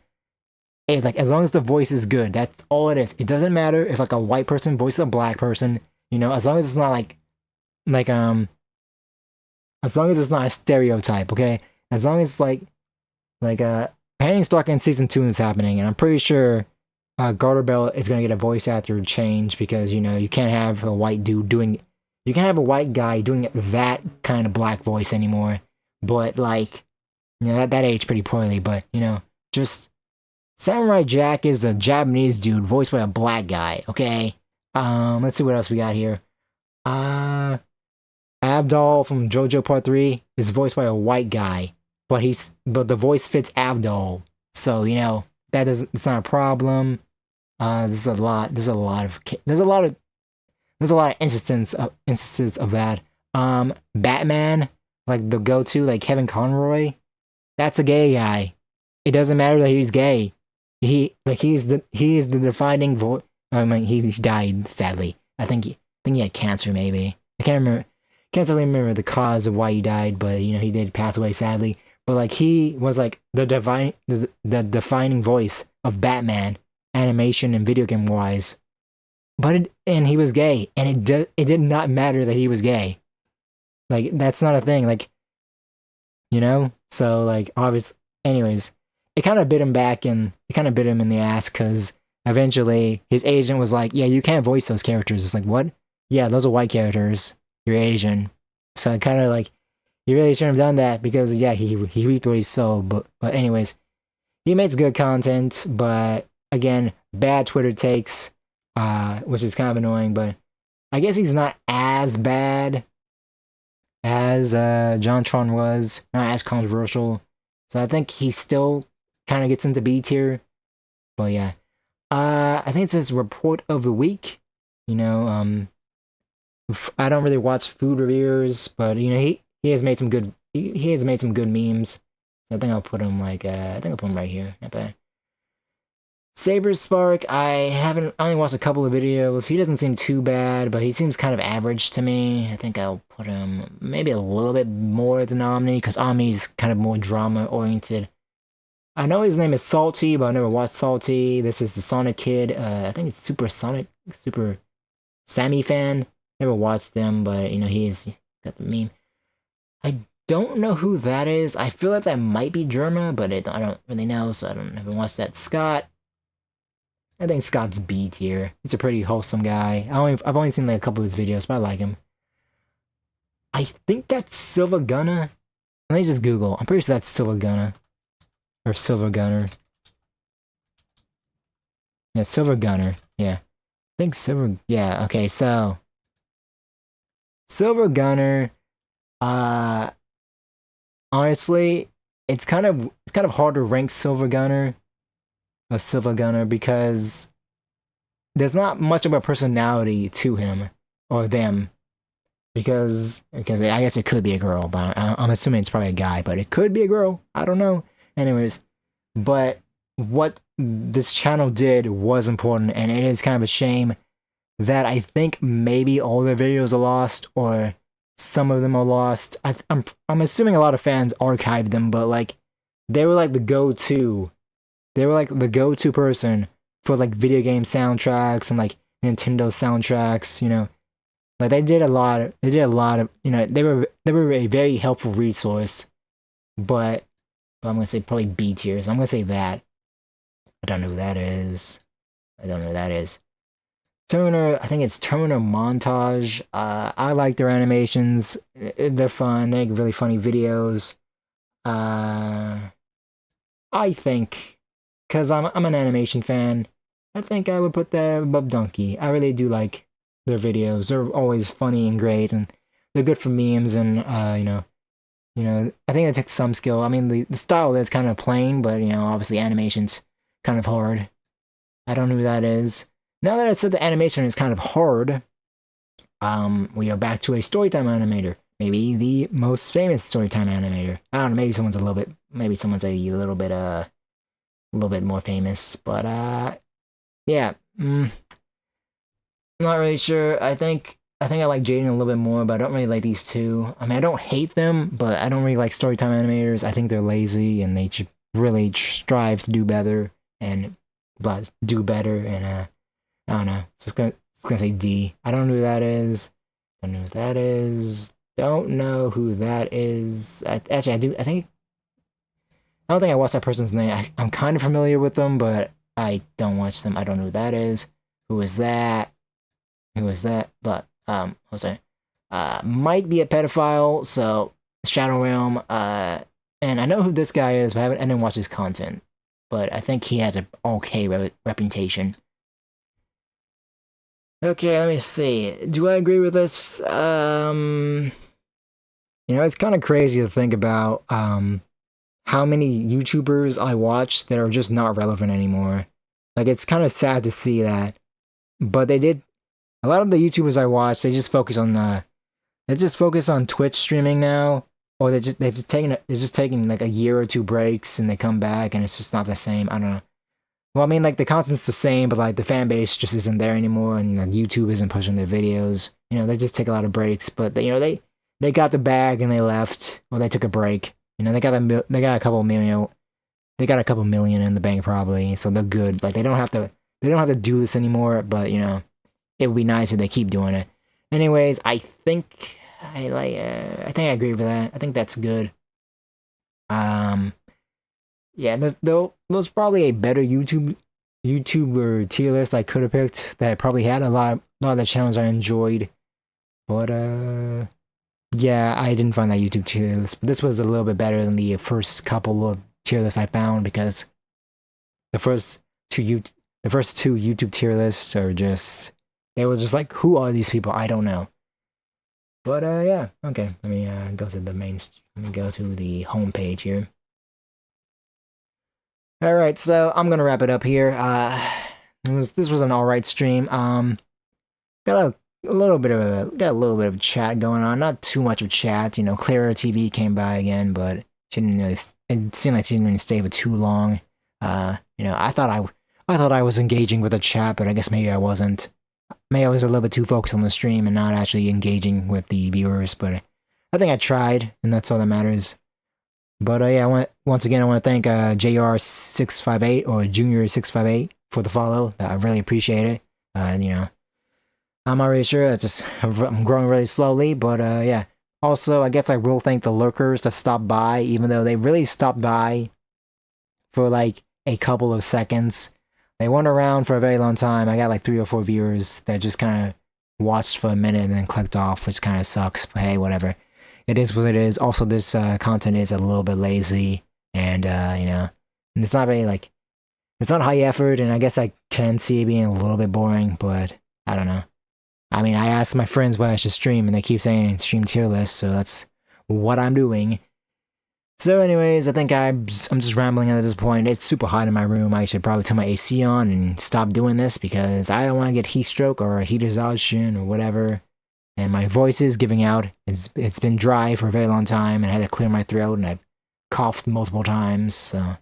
It, like as long as the voice is good, that's all it is. It doesn't matter if like a white person voices a black person, you know, as long as it's not like as long as it's not a stereotype, okay? As long as Penny Stark in season 2 is happening, and I'm pretty sure Garterbell is gonna get a voice actor change because you know you can't have a white dude doing, you can't have a white guy doing that kind of black voice anymore. But like, you know that aged pretty poorly. But you know, just Samurai Jack is a Japanese dude voiced by a black guy. Okay, let's see what else we got here. Abdul from JoJo Part 3 is voiced by a white guy, but the voice fits Abdul, so you know that doesn't, it's not a problem. There's a lot of instances of that. Batman, like the go-to, like Kevin Conroy, that's a gay guy. It doesn't matter that he's gay. He is the defining voice. I mean, he died sadly. I think he had cancer. Maybe I can't remember. Can't really remember the cause of why he died, but you know he did pass away sadly. But like he was like the defining voice of Batman, animation and video game wise. And he was gay, and it did not matter that he was gay. Like that's not a thing. Like, you know. So like obvious. Anyways, it kind of bit him in the ass because eventually his agent was like, "Yeah, you can't voice those characters." It's like, what? Yeah, those are white characters. You're Asian. So I kind of like, he really shouldn't have done that because, yeah, he reaped what he sowed. But anyways, he makes good content, but again, bad Twitter takes, which is kind of annoying, but I guess he's not as bad as John Tron was, not as controversial. So I think he still kind of gets into B tier. But yeah. I think it's his report of the week. You know, I don't really watch food reviewers, but you know he has made some good memes. I think I'll put him right here. Not bad. Saber Spark, I only watched a couple of videos. He doesn't seem too bad, but he seems kind of average to me. I think I'll put him maybe a little bit more than Omni, because Omni's kind of more drama oriented. I know his name is Salty, but I never watched Salty. This is the Sonic Kid. I think it's Super Sammy fan. Never watched them, but you know he's got the meme. I don't know who that is. I feel like that might be Germa, but I don't really know, so I haven't watched that. Scott, I think Scott's B tier. He's a pretty wholesome guy. I've only seen like a couple of his videos, but I like him. I think that's Silver Gunner. Let me just Google. I'm pretty sure that's Silver Gunner or Silver Gunner. Yeah, Silver Gunner. Yeah, I think Silver. Yeah. Okay, so. Silver Gunner, honestly, it's kind of hard to rank Silver Gunner because there's not much of a personality to him or them because I guess it could be a girl, but I'm assuming it's probably a guy, but it could be a girl. I don't know. Anyways, but what this channel did was important, and it is kind of a shame that I think maybe all their videos are lost or some of them are lost. I'm assuming a lot of fans archived them, but like they were like the go-to. They were like the go-to person for like video game soundtracks and like Nintendo soundtracks, you know. Like they did a lot of, you know, they were a very helpful resource. But I'm gonna say probably B tiers. I'm gonna say that. I don't know who that is. I don't know who that is. Turner, I think it's Turner Montage. I like their animations. They're fun. They make really funny videos. I think, because I'm an animation fan, I think I would put that above Donkey. I really do like their videos. They're always funny and great, and they're good for memes. And I think it takes some skill. I mean, the style is kind of plain, but obviously animation's kind of hard. I don't know who that is. Now that I said the animation is kind of hard, we are back to a storytime animator. Maybe the most famous storytime animator. I don't know, maybe someone's a little bit more famous, but yeah. I'm not really sure. I think I like Jaden a little bit more, but I don't really like these two. I mean, I don't hate them, but I don't really like storytime animators. I think they're lazy and they should really strive to do better and I don't know. So it's gonna say D. I don't know who that is. Don't know who that is. Don't know who that is. Actually, I do. I don't think I watched that person's name. I'm kind of familiar with them, but I don't watch them. I don't know who that is. Who is that? Who is that? But what's that? Might be a pedophile. So Shadow Realm. And I know who this guy is, but I didn't watch his content. But I think he has an okay reputation. Okay, let me see. Do I agree with this? It's kind of crazy to think about how many YouTubers I watch that are just not relevant anymore. Like, it's kind of sad to see that. But a lot of the YouTubers I watch, they just focus on Twitch streaming now, or they're just taking like a year or two breaks and they come back and it's just not the same. I don't know. Well, I mean, like, the content's the same, but, like, the fan base just isn't there anymore, and YouTube isn't pushing their videos. They just take a lot of breaks, but, they got the bag and they left, or they took a break. They got a couple million in the bank, probably, so they're good. Like, they don't have to do this anymore, but, it would be nice if they keep doing it. Anyways, I think I agree with that. I think that's good. Yeah, there was probably a better YouTuber tier list I could have picked that probably had a lot of the channels I enjoyed. But yeah, I didn't find that YouTube tier list. But this was a little bit better than the first couple of tier lists I found, because the first two YouTube tier lists are they were just like, who are these people? I don't know. But yeah, okay. Let me go to the home page here. All right, so I'm gonna wrap it up here. This was an alright stream. Got a little bit of chat going on. Not too much of chat. Clara TV came by again, but she didn't really. It seemed like she didn't really stay for too long. I thought I was engaging with the chat, but I guess maybe I wasn't. Maybe I was a little bit too focused on the stream and not actually engaging with the viewers. But I think I tried, and that's all that matters. But yeah, once again, I want to thank JR658 or Junior658 for the follow. I really appreciate it. I'm not really sure. I'm growing really slowly, but yeah. Also, I guess I will thank the lurkers that stopped by, even though they really stopped by for like a couple of seconds. They weren't around for a very long time. I got like 3 or 4 viewers that just kind of watched for a minute and then clicked off, which kind of sucks. But hey, whatever. It is what it is. Also, this content is a little bit lazy, and it's not really it's not high effort, and I guess I can see it being a little bit boring, but I don't know. I mean, I asked my friends what I should stream, and they keep saying stream tier list, so that's what I'm doing. So anyways, I think I'm just rambling at this point. It's super hot in my room. I should probably turn my AC on and stop doing this, because I don't want to get heat stroke or a heat exhaustion or whatever. And my voice is giving out. It's been dry for a very long time, and I had to clear my throat, and I've coughed multiple times, so,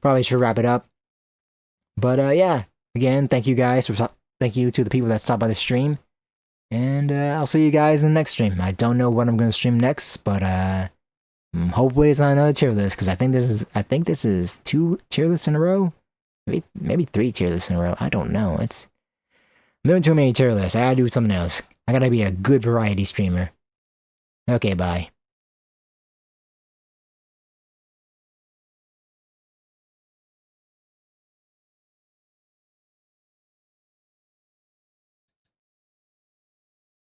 probably should wrap it up. But yeah, again, thank you to the people that stopped by the stream, and I'll see you guys in the next stream. I don't know what I'm going to stream next, but hopefully it's not another tier list, because I think this is 2 tier lists in a row, maybe 3 tier lists in a row. I don't know. I'm doing too many tier lists. I gotta do something else. I gotta be a good variety streamer. Okay, bye.